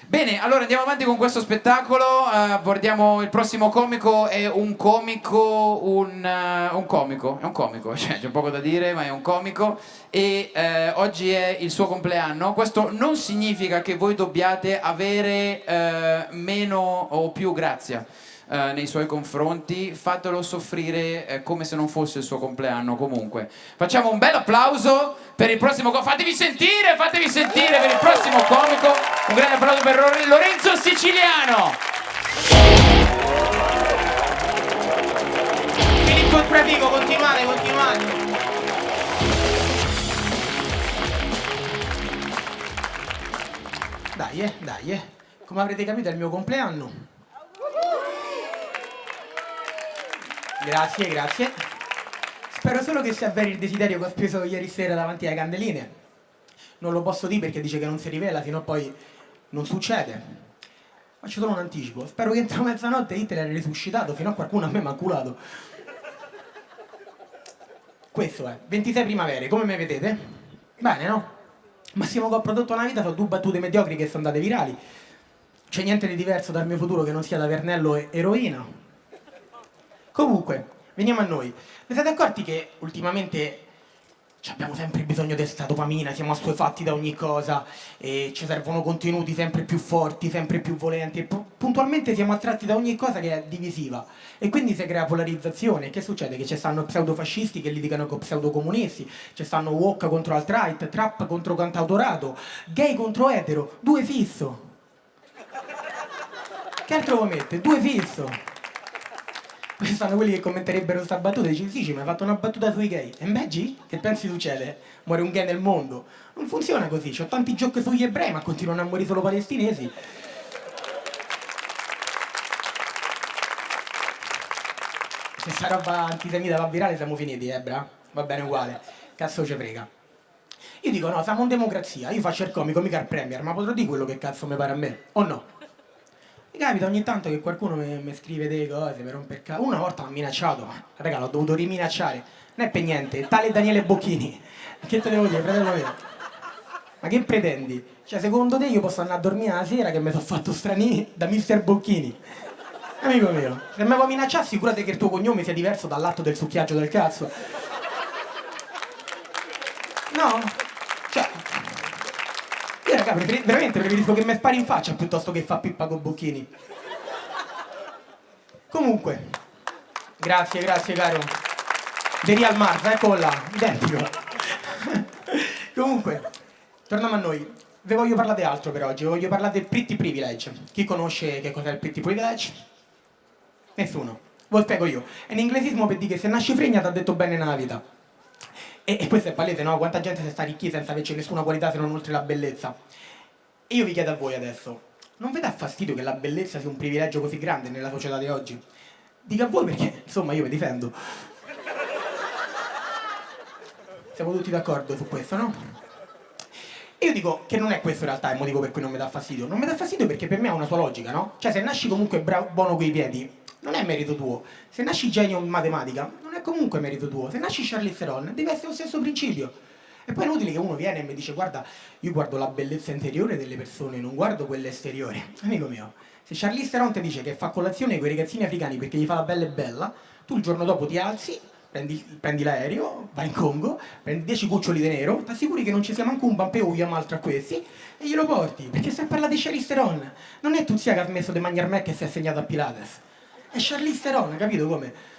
Bene, allora andiamo avanti con questo spettacolo. Abordiamo il prossimo comico. È un comico, è un comico, cioè c'è poco da dire, ma è un comico. E oggi è il suo compleanno. Questo non significa che voi dobbiate avere meno o più grazia nei suoi confronti. Fatelo soffrire come se non fosse il suo compleanno. Comunque, facciamo un bel applauso per il prossimo comico. Fatevi sentire per il prossimo comico. Un grande applauso per Lorenzo Siciliano. Filippo il Prefico, continuate. Dai. Come avrete capito è il mio compleanno. Grazie. Spero solo che si avveri il desiderio che ho speso ieri sera davanti alle candeline. Non lo posso dire perché dice che non si rivela, fino a poi non succede. Faccio solo un anticipo. Spero che entro mezzanotte Hitler è risuscitato, fino a qualcuno a me mi ha culato. Questo è 26 primavere, come me vedete? Bene, no? Massimo che ho prodotto una vita sono 2 battute mediocri che sono andate virali. C'è niente di diverso dal mio futuro che non sia tavernello e eroina. Comunque, veniamo a noi. Vi siete accorti che ultimamente abbiamo sempre bisogno di sta dopamina, siamo assuefatti da ogni cosa e ci servono contenuti sempre più forti, sempre più volenti e puntualmente siamo attratti da ogni cosa che è divisiva e quindi si crea polarizzazione. Che succede? Che ci stanno pseudofascisti che litigano con pseudocomunisti, ci stanno woke contro alt-right, trap contro cantautorato, gay contro etero, 2 fisso. Che altro vuoi mettere? 2 fisso. Questi sono quelli che commenterebbero sta battuta e dici sì, mi hai fatto una battuta sui gay. E invece che pensi succede? Muore un gay nel mondo. Non funziona così, c'ho tanti giochi sugli ebrei ma continuano a morire solo palestinesi. Se sta roba antisemita va virale siamo finiti, bra? Va bene uguale, cazzo ce frega. Io dico no, siamo in democrazia, io faccio il comico, mica il premier, ma potrò dire quello che cazzo mi pare a me, o no? Mi capita ogni tanto che qualcuno mi scrive delle cose per romper cazzo. Una volta mi ha minacciato, raga, l'ho dovuto riminacciare. Non è per niente, tale Daniele Bocchini. Che te devo dire, fratello mio? Ma che pretendi? Cioè, secondo te io posso andare a dormire la sera che mi sono fatto strani da Mister Bocchini? Amico mio, se mi vuoi minacciare assicurate che il tuo cognome sia diverso dall'atto del succhiaggio del cazzo. No? Cioè... Io raga, veramente preferisco che mi spari in faccia piuttosto che fa pippa con Bocchini. Comunque, grazie caro. The Real Mars, eccolo là, identico. Comunque, torniamo a noi. Vi voglio parlare di altro per oggi, vi voglio parlare del Pretty Privilege. Chi conosce che cos'è il Pretty Privilege? Nessuno. Ve lo spiego io. È un inglesismo per dire che se nasci fregna ti ha detto bene nella vita. E questo è palese, no? Quanta gente si sta ricchi senza averci nessuna qualità se non oltre la bellezza. E io vi chiedo a voi adesso, non vi dà fastidio che la bellezza sia un privilegio così grande nella società di oggi? Dico a voi perché, insomma, io vi difendo. Siamo tutti d'accordo su questo, no? E io dico che non è questo in realtà il motivo per cui non mi dà fastidio. Non mi dà fastidio perché per me ha una sua logica, no? Cioè se nasci comunque buono coi piedi, non è merito tuo. Se nasci genio in matematica, non è comunque merito tuo. Se nasci Charlize Theron, deve essere lo stesso principio. E poi è inutile che uno viene e mi dice guarda, io guardo la bellezza interiore delle persone, non guardo quella esteriore. Amico mio, se Charlize Theron ti dice che fa colazione con i ragazzini africani perché gli fa la bella e bella, tu il giorno dopo ti alzi, prendi l'aereo, vai in Congo, prendi 10 cuccioli di nero, ti assicuri che non ci sia manco un bampeo Yamal tra questi e glielo porti, perché stai a parlare di Charlize Theron. Non è Tuzia che ha smesso di mangiare me che si è segnato a Pilates. È Charlize Theron, capito come?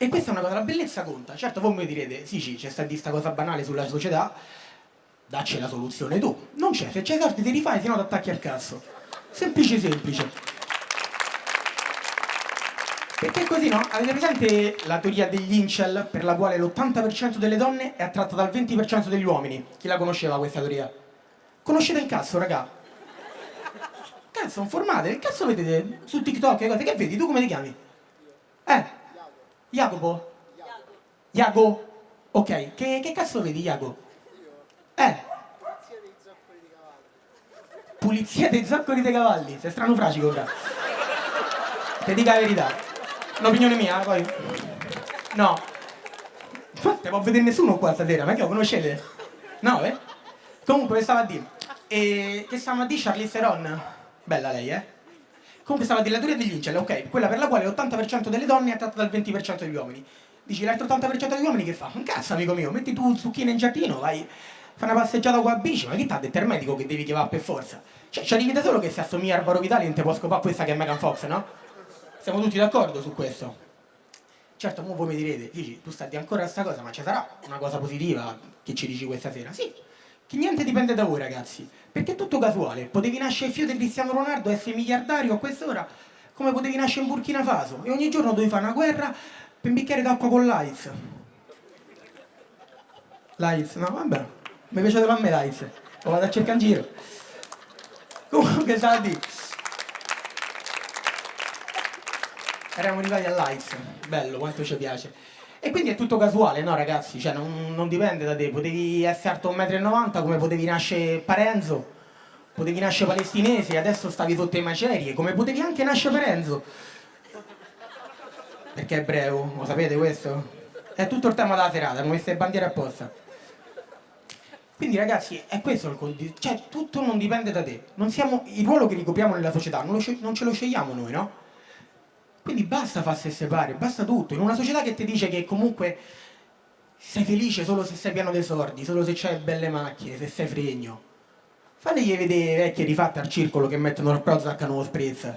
E questa è una cosa, la bellezza conta. Certo voi mi direte, sì, c'è sta di sta cosa banale sulla società, dacci la soluzione tu. Non c'è, se c'hai i soldi ti rifai, se no ti attacchi al cazzo. Semplice. Perché così, no? Avete presente la teoria degli incel per la quale l'80% delle donne è attratta dal 20% degli uomini? Chi la conosceva questa teoria? Conoscete il cazzo, raga? Cazzo, informate, che cazzo vedete su TikTok e cose? Che vedi? Tu come ti chiami? Jacopo? Iago? Ok, che cazzo vedi, Iago? Pulizia dei zoccoli dei cavalli? Sei strano fracico, fra. Ti dica la verità. Un'opinione mia, poi. No. Non può vedere nessuno qua stasera, ma che lo conoscete? No, Comunque, stavo a dire. E che stavamo a dire Charlize Theron? Bella lei, eh? Comunque stava della teoria degli incel, ok? Quella per la quale l'80% delle donne è attratta dal 20% degli uomini. Dici, l'altro 80% degli uomini che fa? Un cazzo, amico mio, metti tu il zucchino in giardino, vai, fai una passeggiata con la bici, ma chi t'ha detto il medico che devi che va per forza? Cioè, ci arrivi da solo che se assomiglia a Alvaro Vitali non ti può scopare questa che è Megan Fox, no? Siamo tutti d'accordo su questo. Certo, mo voi mi direte, dici, tu stai ancora a sta cosa, ma ci sarà una cosa positiva che ci dici questa sera? Sì, che niente dipende da voi ragazzi, perché è tutto casuale. Potevi nascere figlio di Cristiano Ronaldo, essere miliardario a quest'ora, come potevi nascere in Burkina Faso, e ogni giorno dovevi fare una guerra per un bicchiere d'acqua con l'AIDS. L'AIDS, no vabbè, mi piace a me l'AIDS, lo vado a cercare in giro. Comunque Saldi, eravamo arrivati all'AIDS, bello, quanto ci piace. E quindi è tutto casuale, no ragazzi? Cioè non dipende da te, potevi essere alto 1,90 m come potevi nascere Parenzo, potevi nascere palestinese e adesso stavi sotto le macerie, come potevi anche nascere Parenzo. Perché è ebreo, lo sapete questo? È tutto il tema della serata, hanno messo le bandiere apposta. Quindi ragazzi, è questo cioè tutto non dipende da te. Non siamo, il ruolo che ricopriamo nella società non ce lo scegliamo noi, no? Quindi basta farsi separare, basta tutto. In una società che ti dice che comunque sei felice solo se sei pieno dei soldi, solo se c'hai belle macchine, se sei fregno. Fategli vedere vecchie rifatte al circolo che mettono il Prozac a nuovo spritz.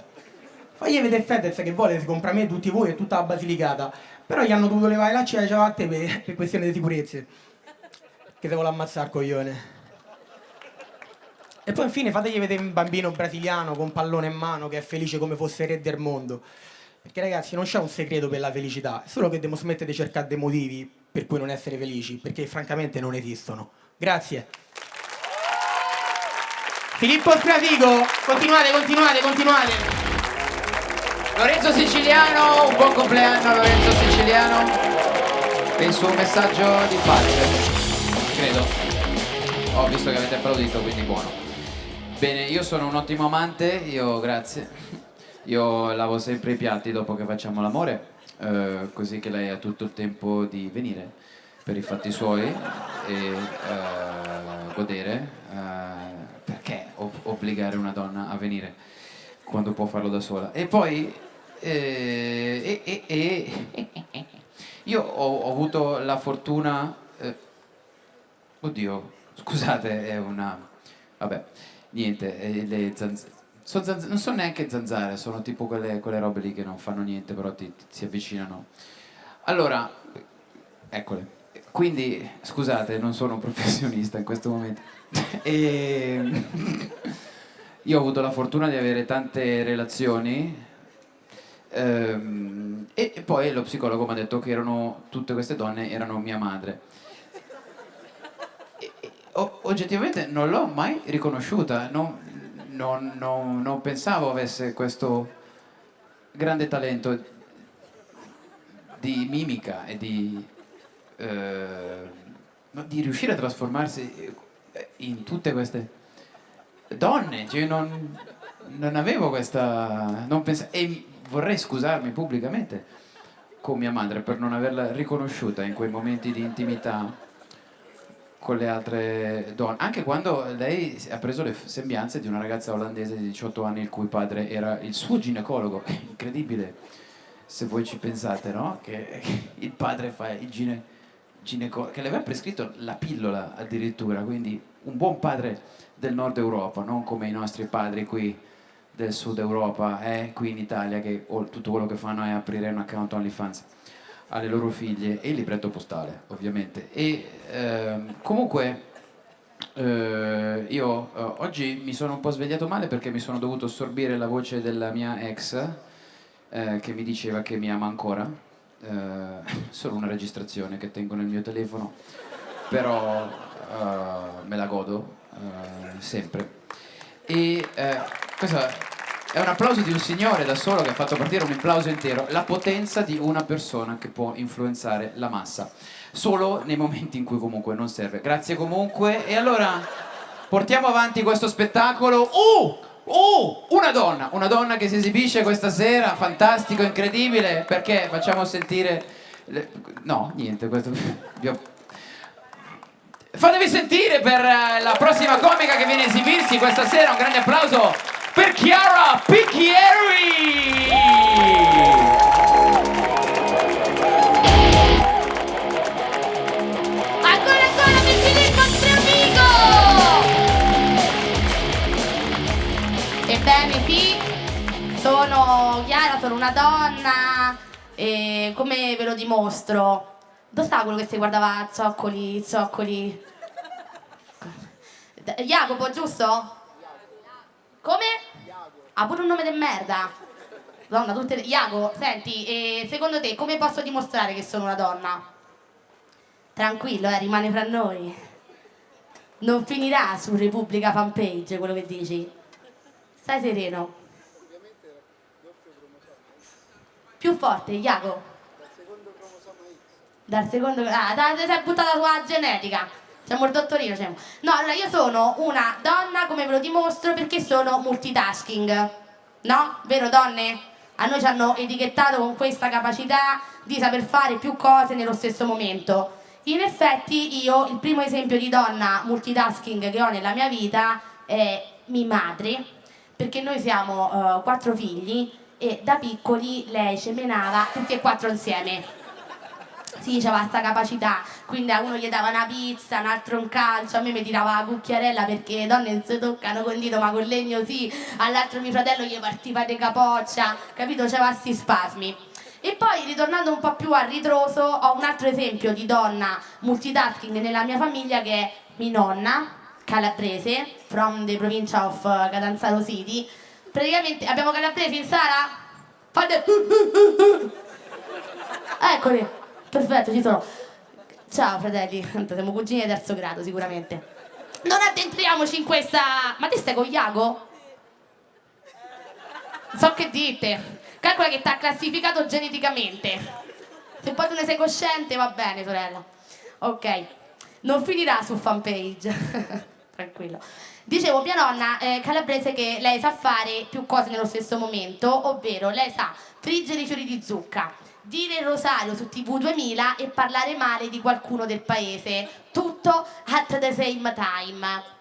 Fagli vedere Fedez che vuole si compra me tutti voi e tutta la Basilicata. Però gli hanno dovuto levare la ciabatte per questione di sicurezze. Che se vuole ammazzare il coglione. E poi infine fategli vedere un bambino brasiliano con un pallone in mano che è felice come fosse re del mondo. Perché ragazzi non c'è un segreto per la felicità, è solo che dobbiamo smettere di cercare dei motivi per cui non essere felici, perché francamente non esistono. Grazie. Filippo Strasigo, continuate. Lorenzo Siciliano, un buon compleanno Lorenzo Siciliano e il suo messaggio di pace, credo. Ho visto che avete applaudito, quindi buono. Bene, io sono un ottimo amante, grazie. Io lavo sempre i piatti dopo che facciamo l'amore, così che lei ha tutto il tempo di venire per i fatti suoi e godere, perché obbligare una donna a venire quando può farlo da sola. E poi io ho avuto la fortuna, oddio, scusate, è una, vabbè, niente, le zanzare. Non sono neanche zanzare, sono tipo quelle robe lì che non fanno niente, però ti si avvicinano. Allora, eccole. Quindi, scusate, non sono un professionista in questo momento. E io ho avuto la fortuna di avere tante relazioni e poi lo psicologo mi ha detto che tutte queste donne erano mia madre. Oggettivamente non l'ho mai riconosciuta, non pensavo avesse questo grande talento di mimica e di riuscire a trasformarsi in tutte queste donne. Cioè non avevo questa, e vorrei scusarmi pubblicamente con mia madre per non averla riconosciuta in quei momenti di intimità con le altre donne, anche quando lei ha preso le sembianze di una ragazza olandese di 18 anni il cui padre era il suo ginecologo. È incredibile se voi ci pensate, no? Che il padre fa il ginecologo, che le aveva prescritto la pillola addirittura, quindi un buon padre del nord Europa, non come i nostri padri qui del sud Europa, qui in Italia, che tutto quello che fanno è aprire un account OnlyFans alle loro figlie e il libretto postale, ovviamente. E comunque io oggi mi sono un po' svegliato male perché mi sono dovuto assorbire la voce della mia ex che mi diceva che mi ama ancora. Solo una registrazione che tengo nel mio telefono, però me la godo sempre. E questo è un applauso di un signore da solo che ha fatto partire un applauso intero. La potenza di una persona che può influenzare la massa, solo nei momenti in cui comunque non serve. Grazie comunque. E allora portiamo avanti questo spettacolo. Una donna che si esibisce questa sera, fantastico, incredibile, perché facciamo sentire no, niente, questo Fatevi sentire per la prossima comica che viene a esibirsi questa sera. Un grande applauso per Chiara Picchieri! Ancora per Filippo Stramico! Ebbene sì, sono Chiara, sono una donna e come ve lo dimostro? Dove sta quello che si guardava zoccoli? Jacopo, giusto? Come? Ha pure un nome di merda. Donna, tutte... Jacopo, senti, secondo te come posso dimostrare che sono una donna? Tranquillo, rimane fra noi. Non finirà su Repubblica Fanpage quello che dici. Stai sereno. Più forte, Jacopo. Dal secondo... Ah, ti sei buttata sulla genetica. Siamo il dottorino, siamo. No, allora io sono una donna, come ve lo dimostro, perché sono multitasking. No? Vero, donne? A noi ci hanno etichettato con questa capacità di saper fare più cose nello stesso momento. In effetti io, il primo esempio di donna multitasking che ho nella mia vita è mia madre, perché noi siamo 4 figli e da piccoli lei ci menava tutti e 4 insieme. Sì, c'aveva questa capacità, quindi a uno gli dava una pizza, un altro un calcio, a me mi tirava la cucchiarella perché le donne non si toccano con il dito ma con il legno sì, all'altro mio fratello gli partiva di capoccia, capito? C'aveva sti spasmi. E poi ritornando un po' più a ritroso ho un altro esempio di donna multitasking nella mia famiglia che è mia nonna, calabrese, from the provincia of Catanzaro City. Praticamente abbiamo calabresi in sala? Fate... Eccoli! Perfetto, ci sono. Ciao fratelli, siamo cugini di terzo grado sicuramente. Non addentriamoci in questa... Ma te stai con Iago? So che dite. Calcola che ti ha classificato geneticamente. Se poi tu ne sei cosciente va bene, sorella. Ok, non finirà su Fanpage. Tranquillo. Dicevo, mia nonna è calabrese che lei sa fare più cose nello stesso momento, ovvero lei sa friggere i fiori di zucca, dire il rosario su TV 2000 e parlare male di qualcuno del paese, tutto at the same time.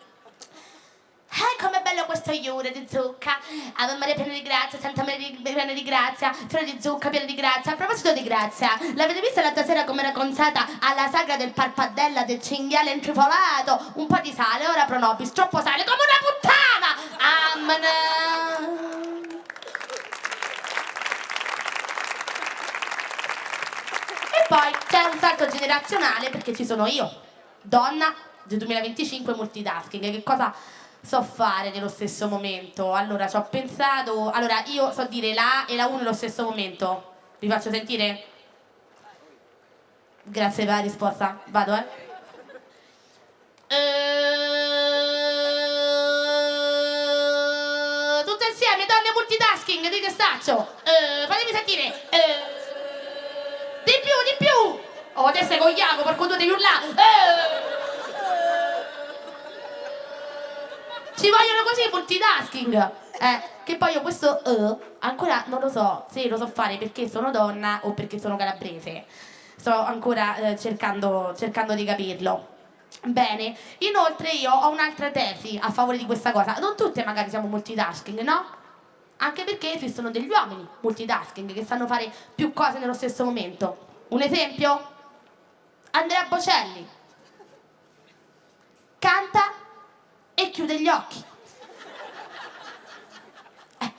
Com'è bello questo iure di zucca, Ave Maria piena di grazia, Santa Maria piena di grazia, fiore di zucca piena di grazia. A proposito di grazia, l'avete vista l'altra sera come era consata alla sagra del parpadella del cinghiale intrifolato? Un po' di sale, ora pro nobis, troppo sale come una puttana. E poi c'è un salto generazionale perché ci sono io, donna del 2025 multitasking. Che cosa so fare nello stesso momento? Allora, ci ho pensato. Allora, io so dire la A e la U nello stesso momento. Vi faccio sentire? Grazie per la risposta. Vado, Tutte insieme, donne multitasking, di testaccio. Fatemi sentire. Di più. Oh, te sei con Iago, porco tu devi urlare. Ci vogliono così multitasking. Che poi io questo ancora non lo so se lo so fare perché sono donna o perché sono calabrese. Sto ancora cercando di capirlo. Bene, inoltre io ho un'altra tesi a favore di questa cosa. Non tutte magari siamo multitasking, no? Anche perché esistono degli uomini multitasking che sanno fare più cose nello stesso momento. Un esempio? Andrea Bocelli. Canta e chiude gli occhi.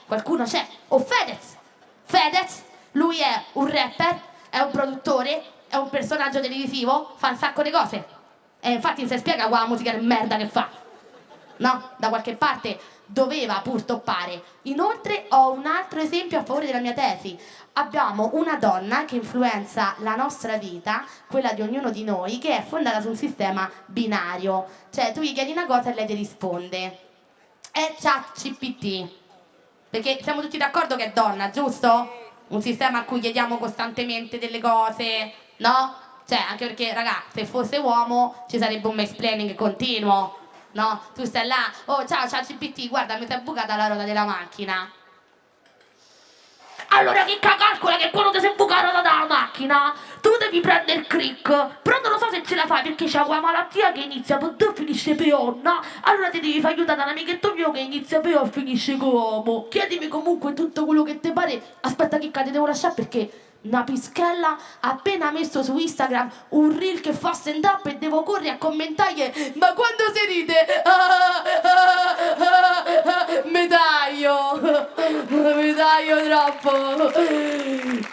Qualcuno c'è. O Fedez, lui è un rapper, è un produttore, è un personaggio televisivo, fa un sacco di cose. E infatti non si spiega qua la musica di merda che fa. No, da qualche parte doveva pur toppare. Inoltre ho un altro esempio a favore della mia tesi. Abbiamo una donna che influenza la nostra vita, quella di ognuno di noi, che è fondata su un sistema binario. Cioè tu gli chiedi una cosa e lei ti risponde. È ChatGPT. Perché siamo tutti d'accordo che è donna, giusto? Un sistema a cui chiediamo costantemente delle cose, no? Cioè, anche perché, raga, se fosse uomo ci sarebbe un mansplaining continuo, no? Tu stai là, oh ciao ChatGPT, guarda mi si è bucata la ruota della macchina. Allora che calcola che quando ti sei bucato dalla macchina, tu devi prendere il crick, però non lo so se ce la fai perché c'è una malattia che inizia per te e finisce per onna, allora ti devi fare aiutare da un amichetto mio che inizia per e finisce con uomo. Chiedimi comunque tutto quello che ti pare. Aspetta che ti devo lasciare perché una pischella ha appena messo su Instagram un reel che fa stand up e devo correre a commentargli ma quando si ride mi taglio troppo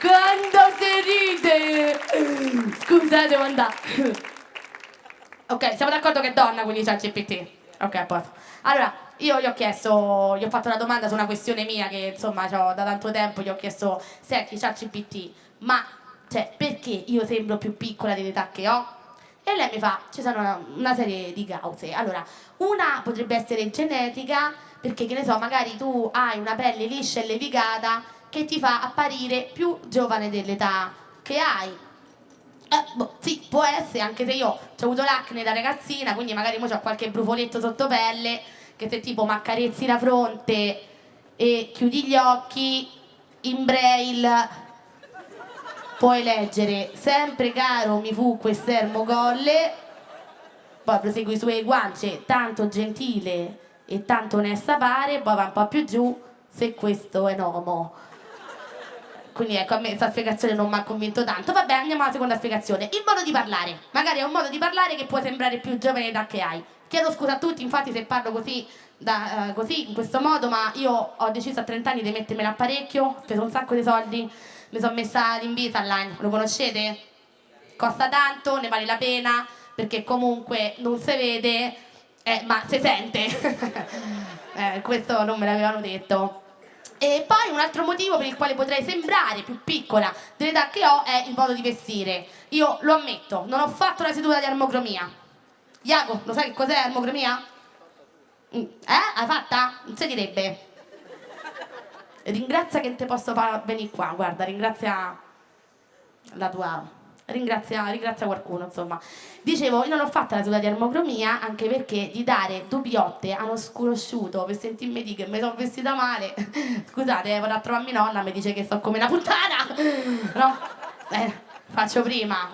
quando si ride scusate devo andare. Ok, siamo d'accordo che è donna quindi c'è il ChatGPT. Ok, a posto. Allora, io gli ho fatto una domanda su una questione mia che insomma c'ho da tanto tempo, gli ho chiesto, senti ChatGPT, ma cioè perché io sembro più piccola dell'età che ho? E lei mi fa, ci sono una serie di cause. Allora, una potrebbe essere genetica, perché che ne so, magari tu hai una pelle liscia e levigata che ti fa apparire più giovane dell'età che hai. Boh, sì, può essere, anche se io ho avuto l'acne da ragazzina, quindi magari mo c'ho qualche brufoletto sotto pelle, che se tipo m'accarezzi la fronte e chiudi gli occhi, in braille puoi leggere sempre caro mi fu quest'ermo colle, poi prosegui sulle guance, tanto gentile e tanto onesta pare, poi va un po' più giù, se questo è un uomo. Quindi ecco, a me questa spiegazione non mi ha convinto tanto. Vabbè, andiamo alla seconda spiegazione. Il modo di parlare. Magari è un modo di parlare che può sembrare più giovane da che hai. Chiedo scusa a tutti, infatti, se parlo così, così, in questo modo, ma io ho deciso a 30 anni di mettermela a parecchio, ho speso un sacco di soldi, mi sono messa l'Invisalign, lo conoscete? Costa tanto, ne vale la pena, perché comunque non si vede, ma si sente. Questo non me l'avevano detto. E poi un altro motivo per il quale potrei sembrare più piccola dell'età che ho è il modo di vestire. Io lo ammetto, non ho fatto la seduta di armocromia. Iago, lo sai che cos'è armocromia? Hai fatta? Non si direbbe. Ringrazia che te posso far venire qua, guarda, ringrazia la tua... Ringrazia qualcuno, insomma. Dicevo, io non ho fatto la seduta di armocromia anche perché di dare dubbiotte a uno sconosciuto per sentirmi dire che mi sono vestita male. Scusate, vado a trovare mia nonna, mi dice che sto come una puttana. No? Faccio prima.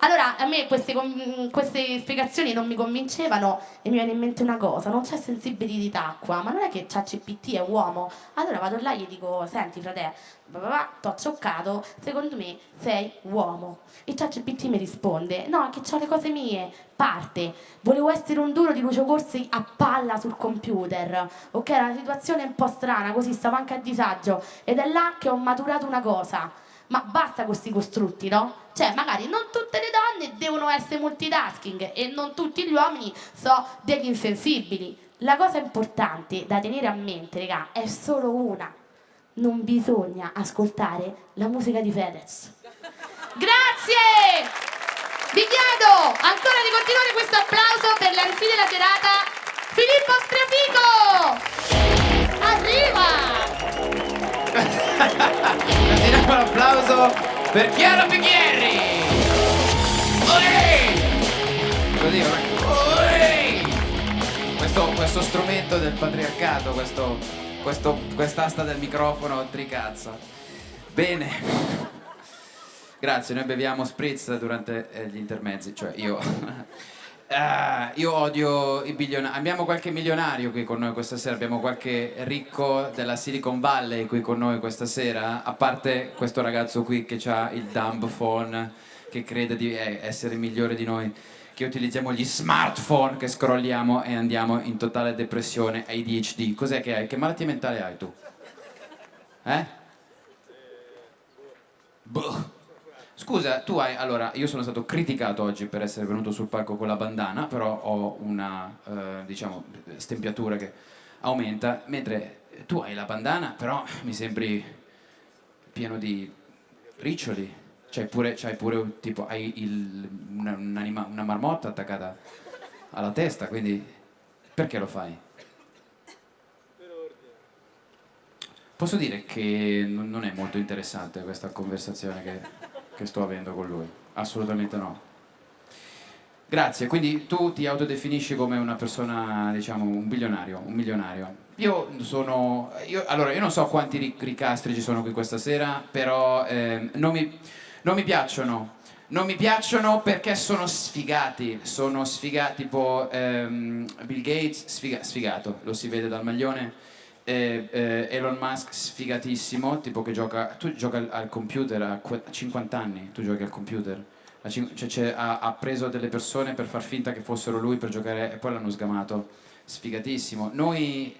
Allora, a me queste spiegazioni non mi convincevano e mi viene in mente una cosa, non c'è sensibilità qua, ma non è che ChatGPT è uomo. Allora vado là e gli dico, senti frate, t'ho cioccato, secondo me sei uomo. E ChatGPT mi risponde, no, è che c'ho le cose mie, parte. Volevo essere un duro di Lucio Corsi a palla sul computer, ok? Era una situazione un po' strana, così stavo anche a disagio. Ed è là che ho maturato una cosa. Ma basta con questi costrutti, no? Cioè, magari non tutte le donne devono essere multitasking e non tutti gli uomini sono degli insensibili. La cosa importante da tenere a mente, raga, è solo una. Non bisogna ascoltare la musica di Fedez. Grazie! Vi chiedo ancora di continuare questo applauso per l'MC della serata, Filippo Strafico! Arriva! Continuiamo l'applauso per Chiara Picchieri! Così, questo strumento del patriarcato, quest'asta del microfono tricazza. Bene. Grazie, noi beviamo spritz durante gli intermezzi, cioè io... io odio i bilionari. Abbiamo qualche milionario qui con noi questa sera, abbiamo qualche ricco della Silicon Valley qui con noi questa sera, a parte questo ragazzo qui che ha il dumb phone, che crede di essere migliore di noi, che utilizziamo gli smartphone, che scrolliamo e andiamo in totale depressione, ADHD. Cos'è che hai? Che malattia mentale hai tu? Boh. Scusa, tu hai... Allora, io sono stato criticato oggi per essere venuto sul palco con la bandana, però ho una, diciamo, stempiatura che aumenta, mentre tu hai la bandana, però mi sembri pieno di riccioli. C'hai pure tipo, una marmotta attaccata alla testa, quindi perché lo fai? Posso dire che non è molto interessante questa conversazione che sto avendo con lui, assolutamente no. Grazie, quindi tu ti autodefinisci come una persona, diciamo, un milionario, un milionario. Allora, io non so quanti ricastri ci sono qui questa sera, però non mi piacciono. Non mi piacciono perché sono sfigati, tipo Bill Gates, sfigato, lo si vede dal maglione, Elon Musk sfigatissimo, tipo che tu giochi al computer a 50 anni, tu giochi al computer. Ha preso delle persone per far finta che fossero lui per giocare e poi l'hanno sgamato. Sfigatissimo. Noi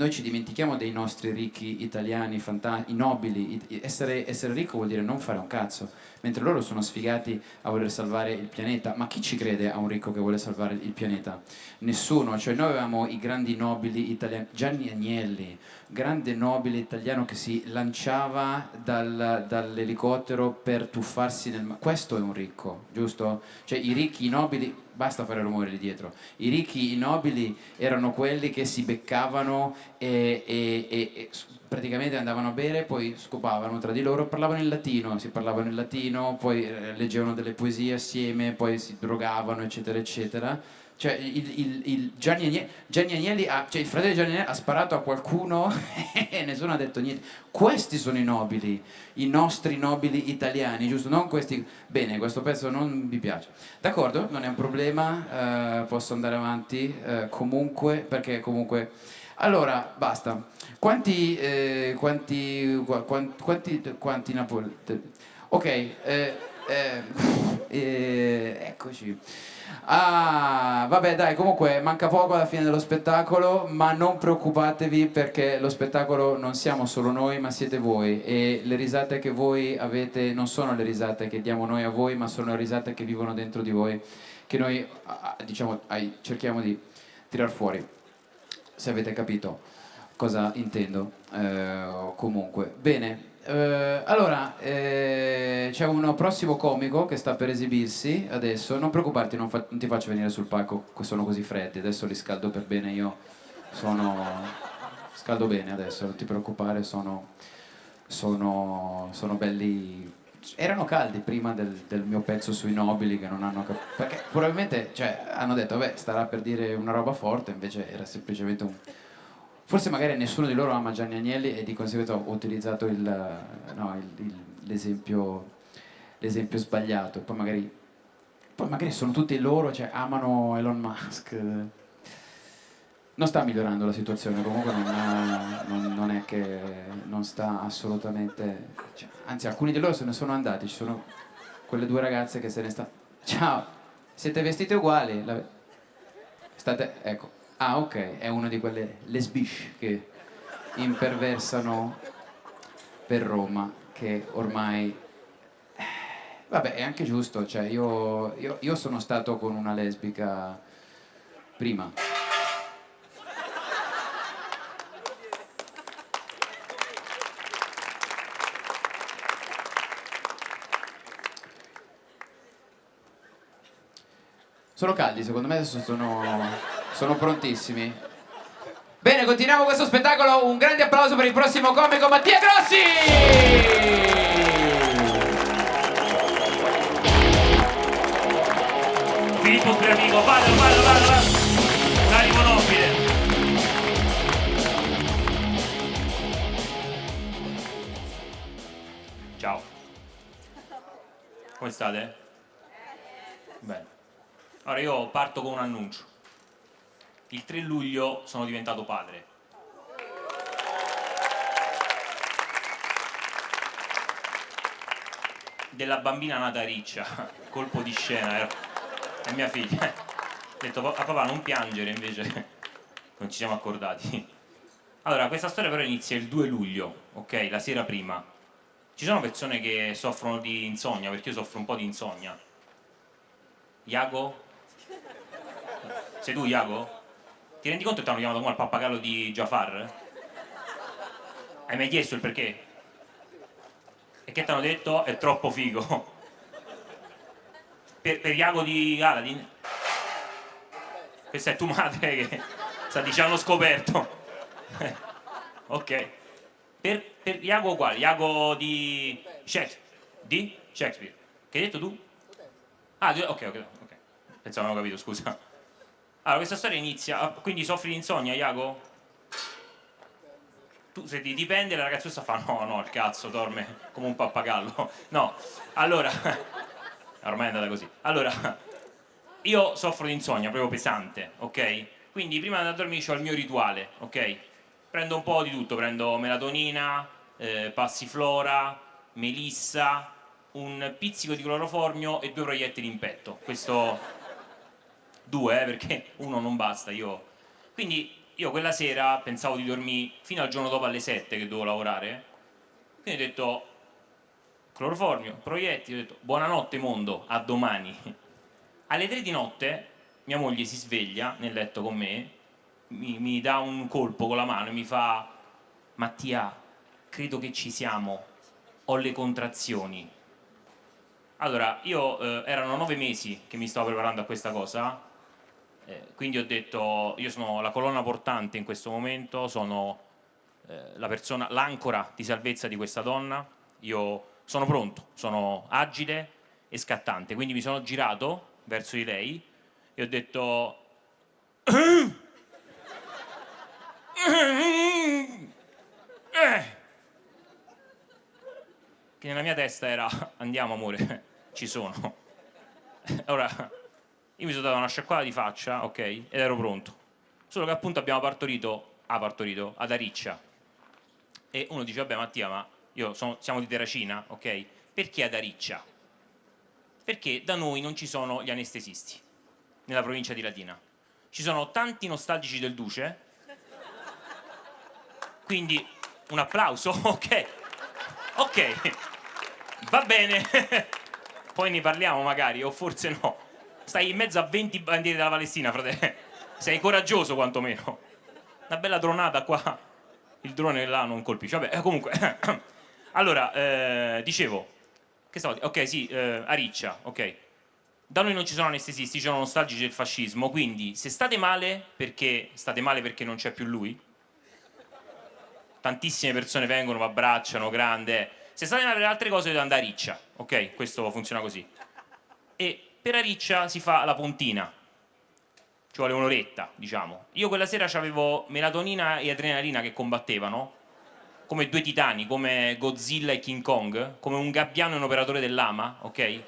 ci dimentichiamo dei nostri ricchi italiani, i nobili. Essere ricco vuol dire non fare un cazzo, mentre loro sono sfigati a voler salvare il pianeta. Ma chi ci crede a un ricco che vuole salvare il pianeta? Nessuno. Cioè noi avevamo i grandi nobili italiani, Gianni Agnelli, grande nobile italiano che si lanciava dall'elicottero per tuffarsi nel mare. Questo è un ricco, giusto? Cioè i ricchi, i nobili, basta fare rumore lì dietro. I ricchi, i nobili erano quelli che si beccavano e praticamente andavano a bere, poi scopavano tra di loro, si parlavano in latino, poi leggevano delle poesie assieme, poi si drogavano, eccetera, eccetera. Cioè, Gianni Agnelli cioè il fratello di Gianni Agnelli ha sparato a qualcuno e nessuno ha detto niente. Questi sono i nobili, i nostri nobili italiani, giusto? Non questi. Bene, questo pezzo non vi piace. D'accordo, non è un problema, posso andare avanti comunque, perché comunque. Allora, basta. Quanti Napoli? Ok, eccoci. Ah, vabbè, dai, comunque manca poco alla fine dello spettacolo, ma non preoccupatevi perché lo spettacolo non siamo solo noi, ma siete voi e le risate che voi avete non sono le risate che diamo noi a voi, ma sono le risate che vivono dentro di voi, che noi, diciamo, cerchiamo di tirar fuori, se avete capito cosa intendo. Comunque, bene. Allora, c'è un prossimo comico che sta per esibirsi adesso. Non preoccuparti, non ti faccio venire sul palco, sono così freddi. Adesso li scaldo per bene. Io scaldo bene adesso, non ti preoccupare. Sono belli. Erano caldi prima del mio pezzo sui nobili che non hanno capito. Perché probabilmente, cioè, hanno detto, vabbè, starà per dire una roba forte, invece era semplicemente un. Forse magari nessuno di loro ama Gianni Agnelli e di conseguenza ho utilizzato l'esempio sbagliato. Poi magari sono tutti loro, cioè amano Elon Musk. Non sta migliorando la situazione, comunque non è che non sta assolutamente. Cioè, anzi, alcuni di loro se ne sono andati, ci sono quelle due ragazze che se ne stanno. Ciao, siete vestite uguali? Ecco. Ah, ok, è una di quelle lesbiche che imperversano per Roma, che ormai. Vabbè, è anche giusto, cioè io sono stato con una lesbica prima. Sono caldi, secondo me adesso sono prontissimi. Bene, continuiamo questo spettacolo. Un grande applauso per il prossimo comico Mattia Grossi! Filippo Speramico, vada. L'animo nobile. Ciao. Come state? Bene. Allora io parto con un annuncio. Il 3 luglio sono diventato padre. Della bambina nata riccia, colpo di scena, è mia figlia. Ho detto a papà non piangere, invece non ci siamo accordati. Allora, questa storia però inizia il 2 luglio, ok? La sera prima. Ci sono persone che soffrono di insonnia, perché io soffro un po' di insonnia. Iago? Sei tu, Iago? Ti rendi conto che ti hanno chiamato come al pappagallo di Jafar? Hai mai chiesto il perché? E che ti hanno detto? È troppo figo. Per Iago di Aladdin? Questa è tua madre che sta dicendo scoperto. Ok. Per Iago uguale, Iago di Shakespeare. Di Shakespeare. Che hai detto tu? Ah, ok. Pensavo non ho capito, scusa. Allora, questa storia inizia... Quindi soffri di insonnia, Iago? Tu, se ti dipende, la ragazzussa fa no, il cazzo, dorme come un pappagallo. No, allora... Ormai è andata così. Allora, io soffro di insonnia, proprio pesante, ok? Quindi prima di andare a dormire ho il mio rituale, ok? Prendo un po' di tutto, prendo melatonina, passiflora, melissa, un pizzico di cloroformio e 2 proiettili in petto. Questo 2, perché uno non basta. Quindi io quella sera pensavo di dormire fino al giorno dopo alle 7 che dovevo lavorare. Quindi ho detto cloroformio, proiettili, ho detto buonanotte mondo, a domani. Alle 3 di notte mia moglie si sveglia nel letto con me, mi dà un colpo con la mano e mi fa: Mattia, credo che ci siamo, ho le contrazioni. Allora, io erano 9 mesi che mi stavo preparando a questa cosa, quindi ho detto, io sono la colonna portante in questo momento, sono la persona, l'ancora di salvezza di questa donna, io sono pronto, sono agile e scattante, quindi mi sono girato verso di lei e ho detto che nella mia testa era andiamo amore, ci sono. Ora io mi sono dato una sciacquata di faccia, ok, ed ero pronto, solo che appunto abbiamo ha partorito ad Ariccia e uno dice vabbè Mattia, ma siamo di Terracina, ok, perché ad Ariccia? Perché da noi non ci sono gli anestesisti nella provincia di Latina, ci sono tanti nostalgici del Duce, quindi un applauso, ok, va bene, poi ne parliamo magari, o forse no, stai in mezzo a 20 bandiere della Palestina, frate, sei coraggioso quantomeno, una bella dronata qua, il drone là non colpisce, vabbè, comunque, allora, dicevo, che stavo ok, sì, Ariccia, ok, da noi non ci sono anestesisti, ci sono nostalgici del fascismo, quindi se state male perché non c'è più lui, tantissime persone vengono, vi abbracciano, grande. Se state male per altre cose dovete andare a Riccia, ok? Questo funziona così. E per Ariccia si fa la pontina, ci vuole un'oretta, diciamo. Io quella sera avevo melatonina e adrenalina che combattevano, come 2 titani, come Godzilla e King Kong, come un gabbiano e un operatore dell'ama, ok?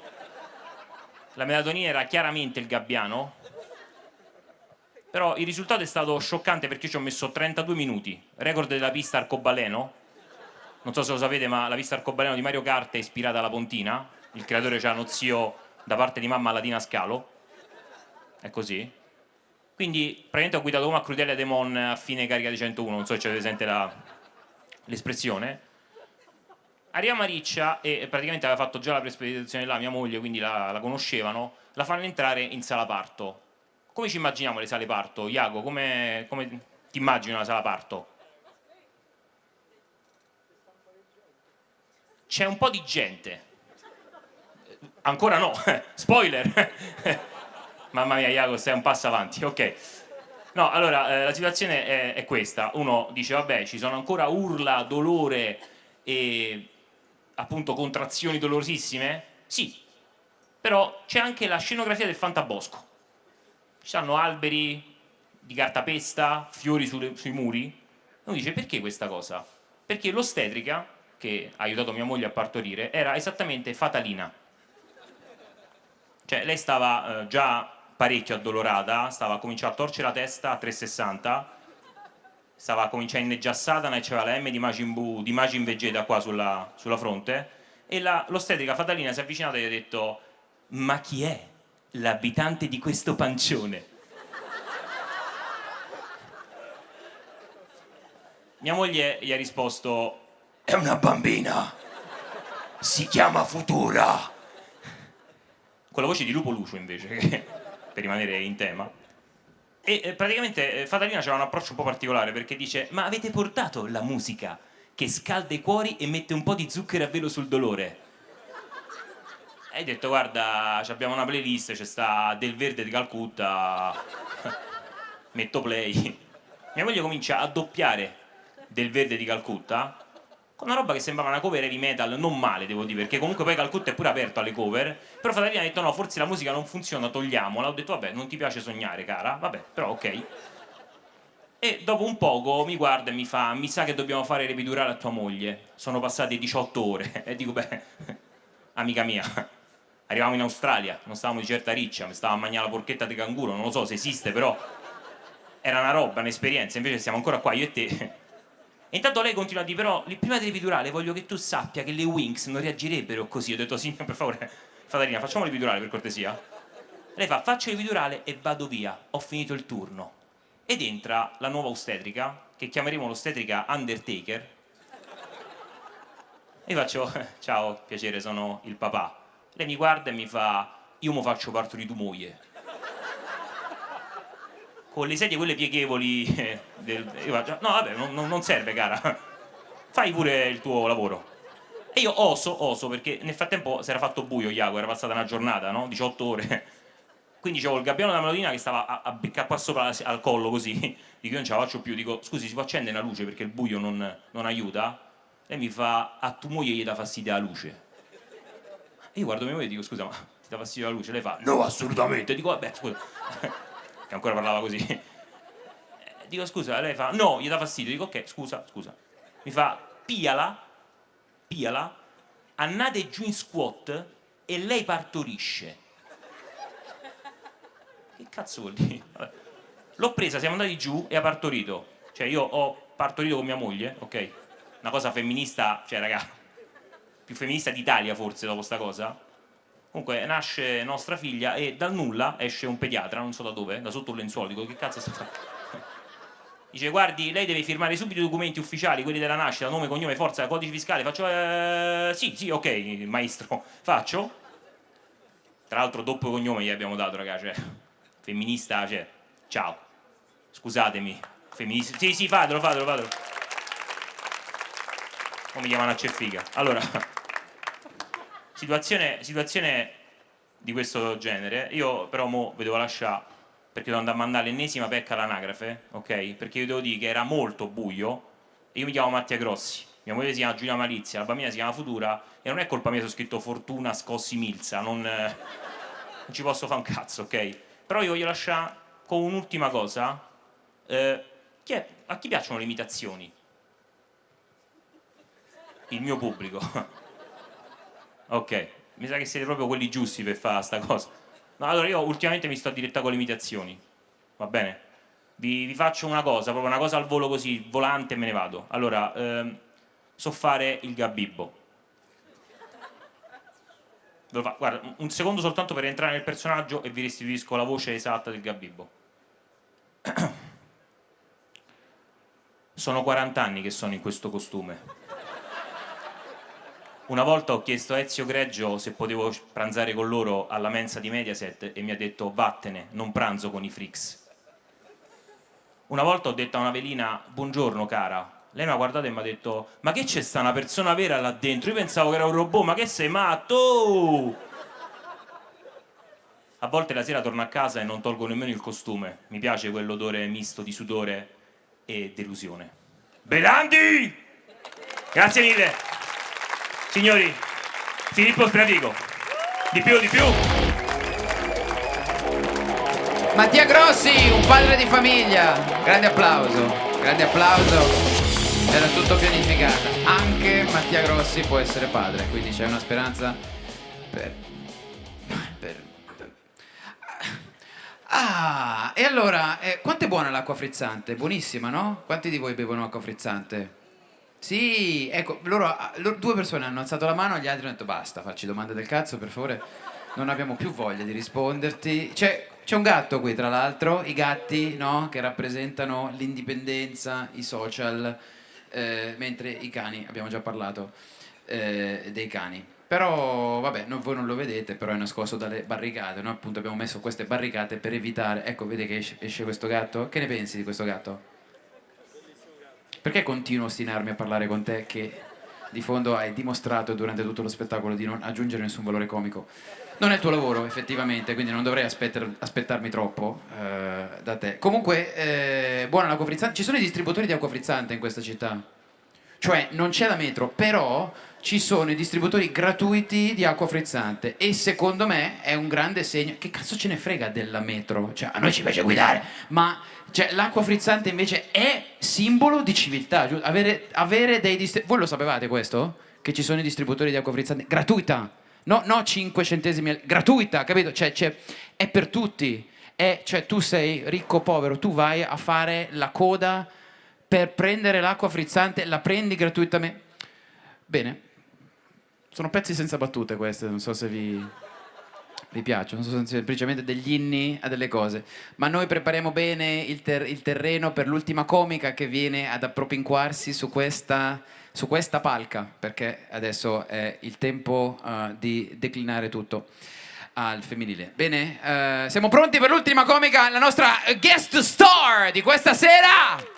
La melatonina era chiaramente il gabbiano, però il risultato è stato scioccante perché ci ho messo 32 minuti, record della pista arcobaleno. Non so se lo sapete, ma la pista arcobaleno di Mario Kart è ispirata alla pontina, il creatore c'ha uno zio da parte di mamma Latina Scalo, è così. Quindi praticamente ho guidato come a Crudelia Demon a fine carica di 101, non so se c'è presente l'espressione. Arriviamo a Riccia e praticamente aveva fatto già la prespedizione là, mia moglie, quindi la conoscevano, la fanno entrare in sala parto. Come ci immaginiamo le sale parto? Iago, come ti immagini una sala parto? C'è un po' di gente. Ancora no, spoiler. Mamma mia, Iago, stai un passo avanti, ok. No, allora, la situazione è questa. Uno dice, vabbè, ci sono ancora urla, dolore e appunto contrazioni dolorosissime? Sì, però c'è anche la scenografia del fantabosco. Ci stanno alberi di cartapesta, fiori sui muri. Uno dice, perché questa cosa? Perché l'ostetrica, che ha aiutato mia moglie a partorire, era esattamente fatalina. Cioè, lei stava già parecchio addolorata, stava a cominciare a torcere la testa a 360, stava a cominciare a inneggiare Satana e c'era la M di Majin Buu, di Majin Vegeta qua sulla fronte, e l'ostetrica fatalina si è avvicinata e gli ha detto, ma chi è l'abitante di questo pancione? Mia moglie gli ha risposto, è una bambina, si chiama Futura. Con la voce di Lupo Lucio invece, per rimanere in tema. E praticamente Fatalina c'era un approccio un po' particolare perché dice, ma avete portato la musica che scalda i cuori e mette un po' di zucchero a velo sul dolore? E hai detto, guarda, abbiamo una playlist, c'è sta Del Verde di Calcutta, metto play. Mia moglie comincia a doppiare Del Verde di Calcutta una roba che sembrava una cover heavy metal, non male devo dire, perché comunque poi Calcutta è pure aperto alle cover, però Fatalina ha detto no, forse la musica non funziona, togliamola. Ho detto vabbè, non ti piace sognare cara, vabbè, però ok. E dopo un poco mi guarda e mi fa: mi sa che dobbiamo fare l'epidurale a tua moglie. Sono passate 18 ore. E dico: beh, amica mia, arrivavamo in Australia, non stavamo di certa riccia, mi stavo a mangiare la porchetta di canguro, non lo so se esiste, però era una roba, un'esperienza, invece siamo ancora qua io e te. E intanto lei continua a dire: però prima dell'epidurale voglio che tu sappia che le Wings non reagirebbero così. Ho detto: sì, per favore, Fatalina, facciamo l'epidurale per cortesia. Lei fa: faccio l'epidurale e vado via, ho finito il turno. Ed entra la nuova ostetrica, che chiameremo l'ostetrica Undertaker. E io faccio: ciao, piacere, sono il papà. Lei mi guarda e mi fa: io mo faccio partorire tua moglie. Con le sedie quelle pieghevoli io faccio: no vabbè, non serve cara, fai pure il tuo lavoro. E io oso perché nel frattempo si era fatto buio, Iago, era passata una giornata, no? 18 ore. Quindi c'avevo il gabbiano della melodina che stava a beccare qua sopra al collo così. Dico: io non ce la faccio più. Dico: scusi, si può accendere una luce perché il buio non aiuta? Lei mi fa: a tua moglie gli dà fastidio la luce. E io guardo mia moglie e dico: scusa, ma ti dà fastidio la luce? Lei fa: no, assolutamente. Dico: vabbè, scusa. Che ancora parlava così. Dico: scusa. Lei fa: no, gli dà fastidio. Dico: ok, scusa. Mi fa: piala, andate giù in squat e lei partorisce. Che cazzo vuol dire? Vabbè. L'ho presa, siamo andati giù e ha partorito. Cioè io ho partorito con mia moglie, ok? Una cosa femminista, cioè raga, più femminista d'Italia forse dopo sta cosa. Comunque nasce nostra figlia e dal nulla esce un pediatra, non so da dove, da sotto un lenzuolo. Dico: che cazzo sta facendo? Dice: guardi, lei deve firmare subito i documenti ufficiali, quelli della nascita, nome, cognome, forza, codice fiscale. Faccio: sì, ok, maestro, faccio. Tra l'altro doppio cognome gli abbiamo dato, raga, cioè femminista, cioè, ciao, scusatemi, femminista, sì, fatelo. Come mi chiamano a Ceffica. Allora, situazione di questo genere. Io però mo vi devo lasciare perché devo andare a mandare l'ennesima pecca all'anagrafe, ok? Perché io devo dire che era molto buio e io mi chiamo Mattia Grossi, mia moglie si chiama Giulia Malizia, la bambina si chiama Futura e non è colpa mia se ho scritto Fortuna Scossi Milza, non ci posso fare un cazzo, ok? Però io voglio lasciare con un'ultima cosa. A chi piacciono le imitazioni? Il mio pubblico. Ok, mi sa che siete proprio quelli giusti per fare sta cosa. No, allora io ultimamente mi sto a diretta con le imitazioni, va bene? Vi faccio una cosa, proprio una cosa al volo così, volante e me ne vado. Allora, so fare il Gabibbo. Guarda, un secondo soltanto per entrare nel personaggio e vi restituisco la voce esatta del Gabibbo. Sono 40 anni che sono in questo costume. Una volta ho chiesto a Ezio Greggio se potevo pranzare con loro alla mensa di Mediaset e mi ha detto: vattene, non pranzo con i freaks. Una volta ho detto a una velina: buongiorno cara. Lei mi ha guardato e mi ha detto: ma che c'è sta una persona vera là dentro? Io pensavo che era un robot, ma che sei matto? A volte la sera torno a casa e non tolgo nemmeno il costume. Mi piace quell'odore misto di sudore e delusione. Belandi! Grazie mille. Signori, Filippo Sbradico. Di più. Mattia Grossi, un padre di famiglia. Grande applauso. Era tutto pianificato. Anche Mattia Grossi può essere padre, quindi c'è una speranza per... Ah, e allora, quanto è buona l'acqua frizzante? Buonissima, no? Quanti di voi bevono acqua frizzante? Sì, ecco, loro, due persone hanno alzato la mano, gli altri hanno detto: basta, facci domande del cazzo, per favore. Non abbiamo più voglia di risponderti. C'è un gatto qui, tra l'altro, i gatti, no? Che rappresentano l'indipendenza, i social, mentre i cani, abbiamo già parlato dei cani. Però, vabbè, voi non lo vedete, però è nascosto dalle barricate, noi appunto abbiamo messo queste barricate per evitare... Ecco, vede che esce questo gatto? Che ne pensi di questo gatto? Perché continuo a ostinarmi a parlare con te che di fondo hai dimostrato durante tutto lo spettacolo di non aggiungere nessun valore comico? Non è il tuo lavoro, effettivamente, quindi non dovrei aspettarmi troppo da te. Comunque, buona l'acqua frizzante. Ci sono i distributori di acqua frizzante in questa città? Cioè non c'è la metro, però ci sono i distributori gratuiti di acqua frizzante e secondo me è un grande segno. Che cazzo ce ne frega della metro? Cioè a noi ci piace guidare, ma cioè, l'acqua frizzante invece è simbolo di civiltà. Avere dei distributori... Voi lo sapevate questo? Che ci sono i distributori di acqua frizzante gratuita? No, 5 centesimi, gratuita, capito? Cioè, è per tutti. Cioè tu sei ricco o povero, tu vai a fare la coda per prendere l'acqua frizzante, la prendi gratuitamente. Bene, sono pezzi senza battute queste, non so se vi piacciono, sono semplicemente degli inni a delle cose. Ma noi prepariamo bene il terreno per l'ultima comica che viene ad appropinquarsi su questa palca, perché adesso è il tempo di declinare tutto al femminile. Bene, siamo pronti per l'ultima comica, la nostra guest star di questa sera.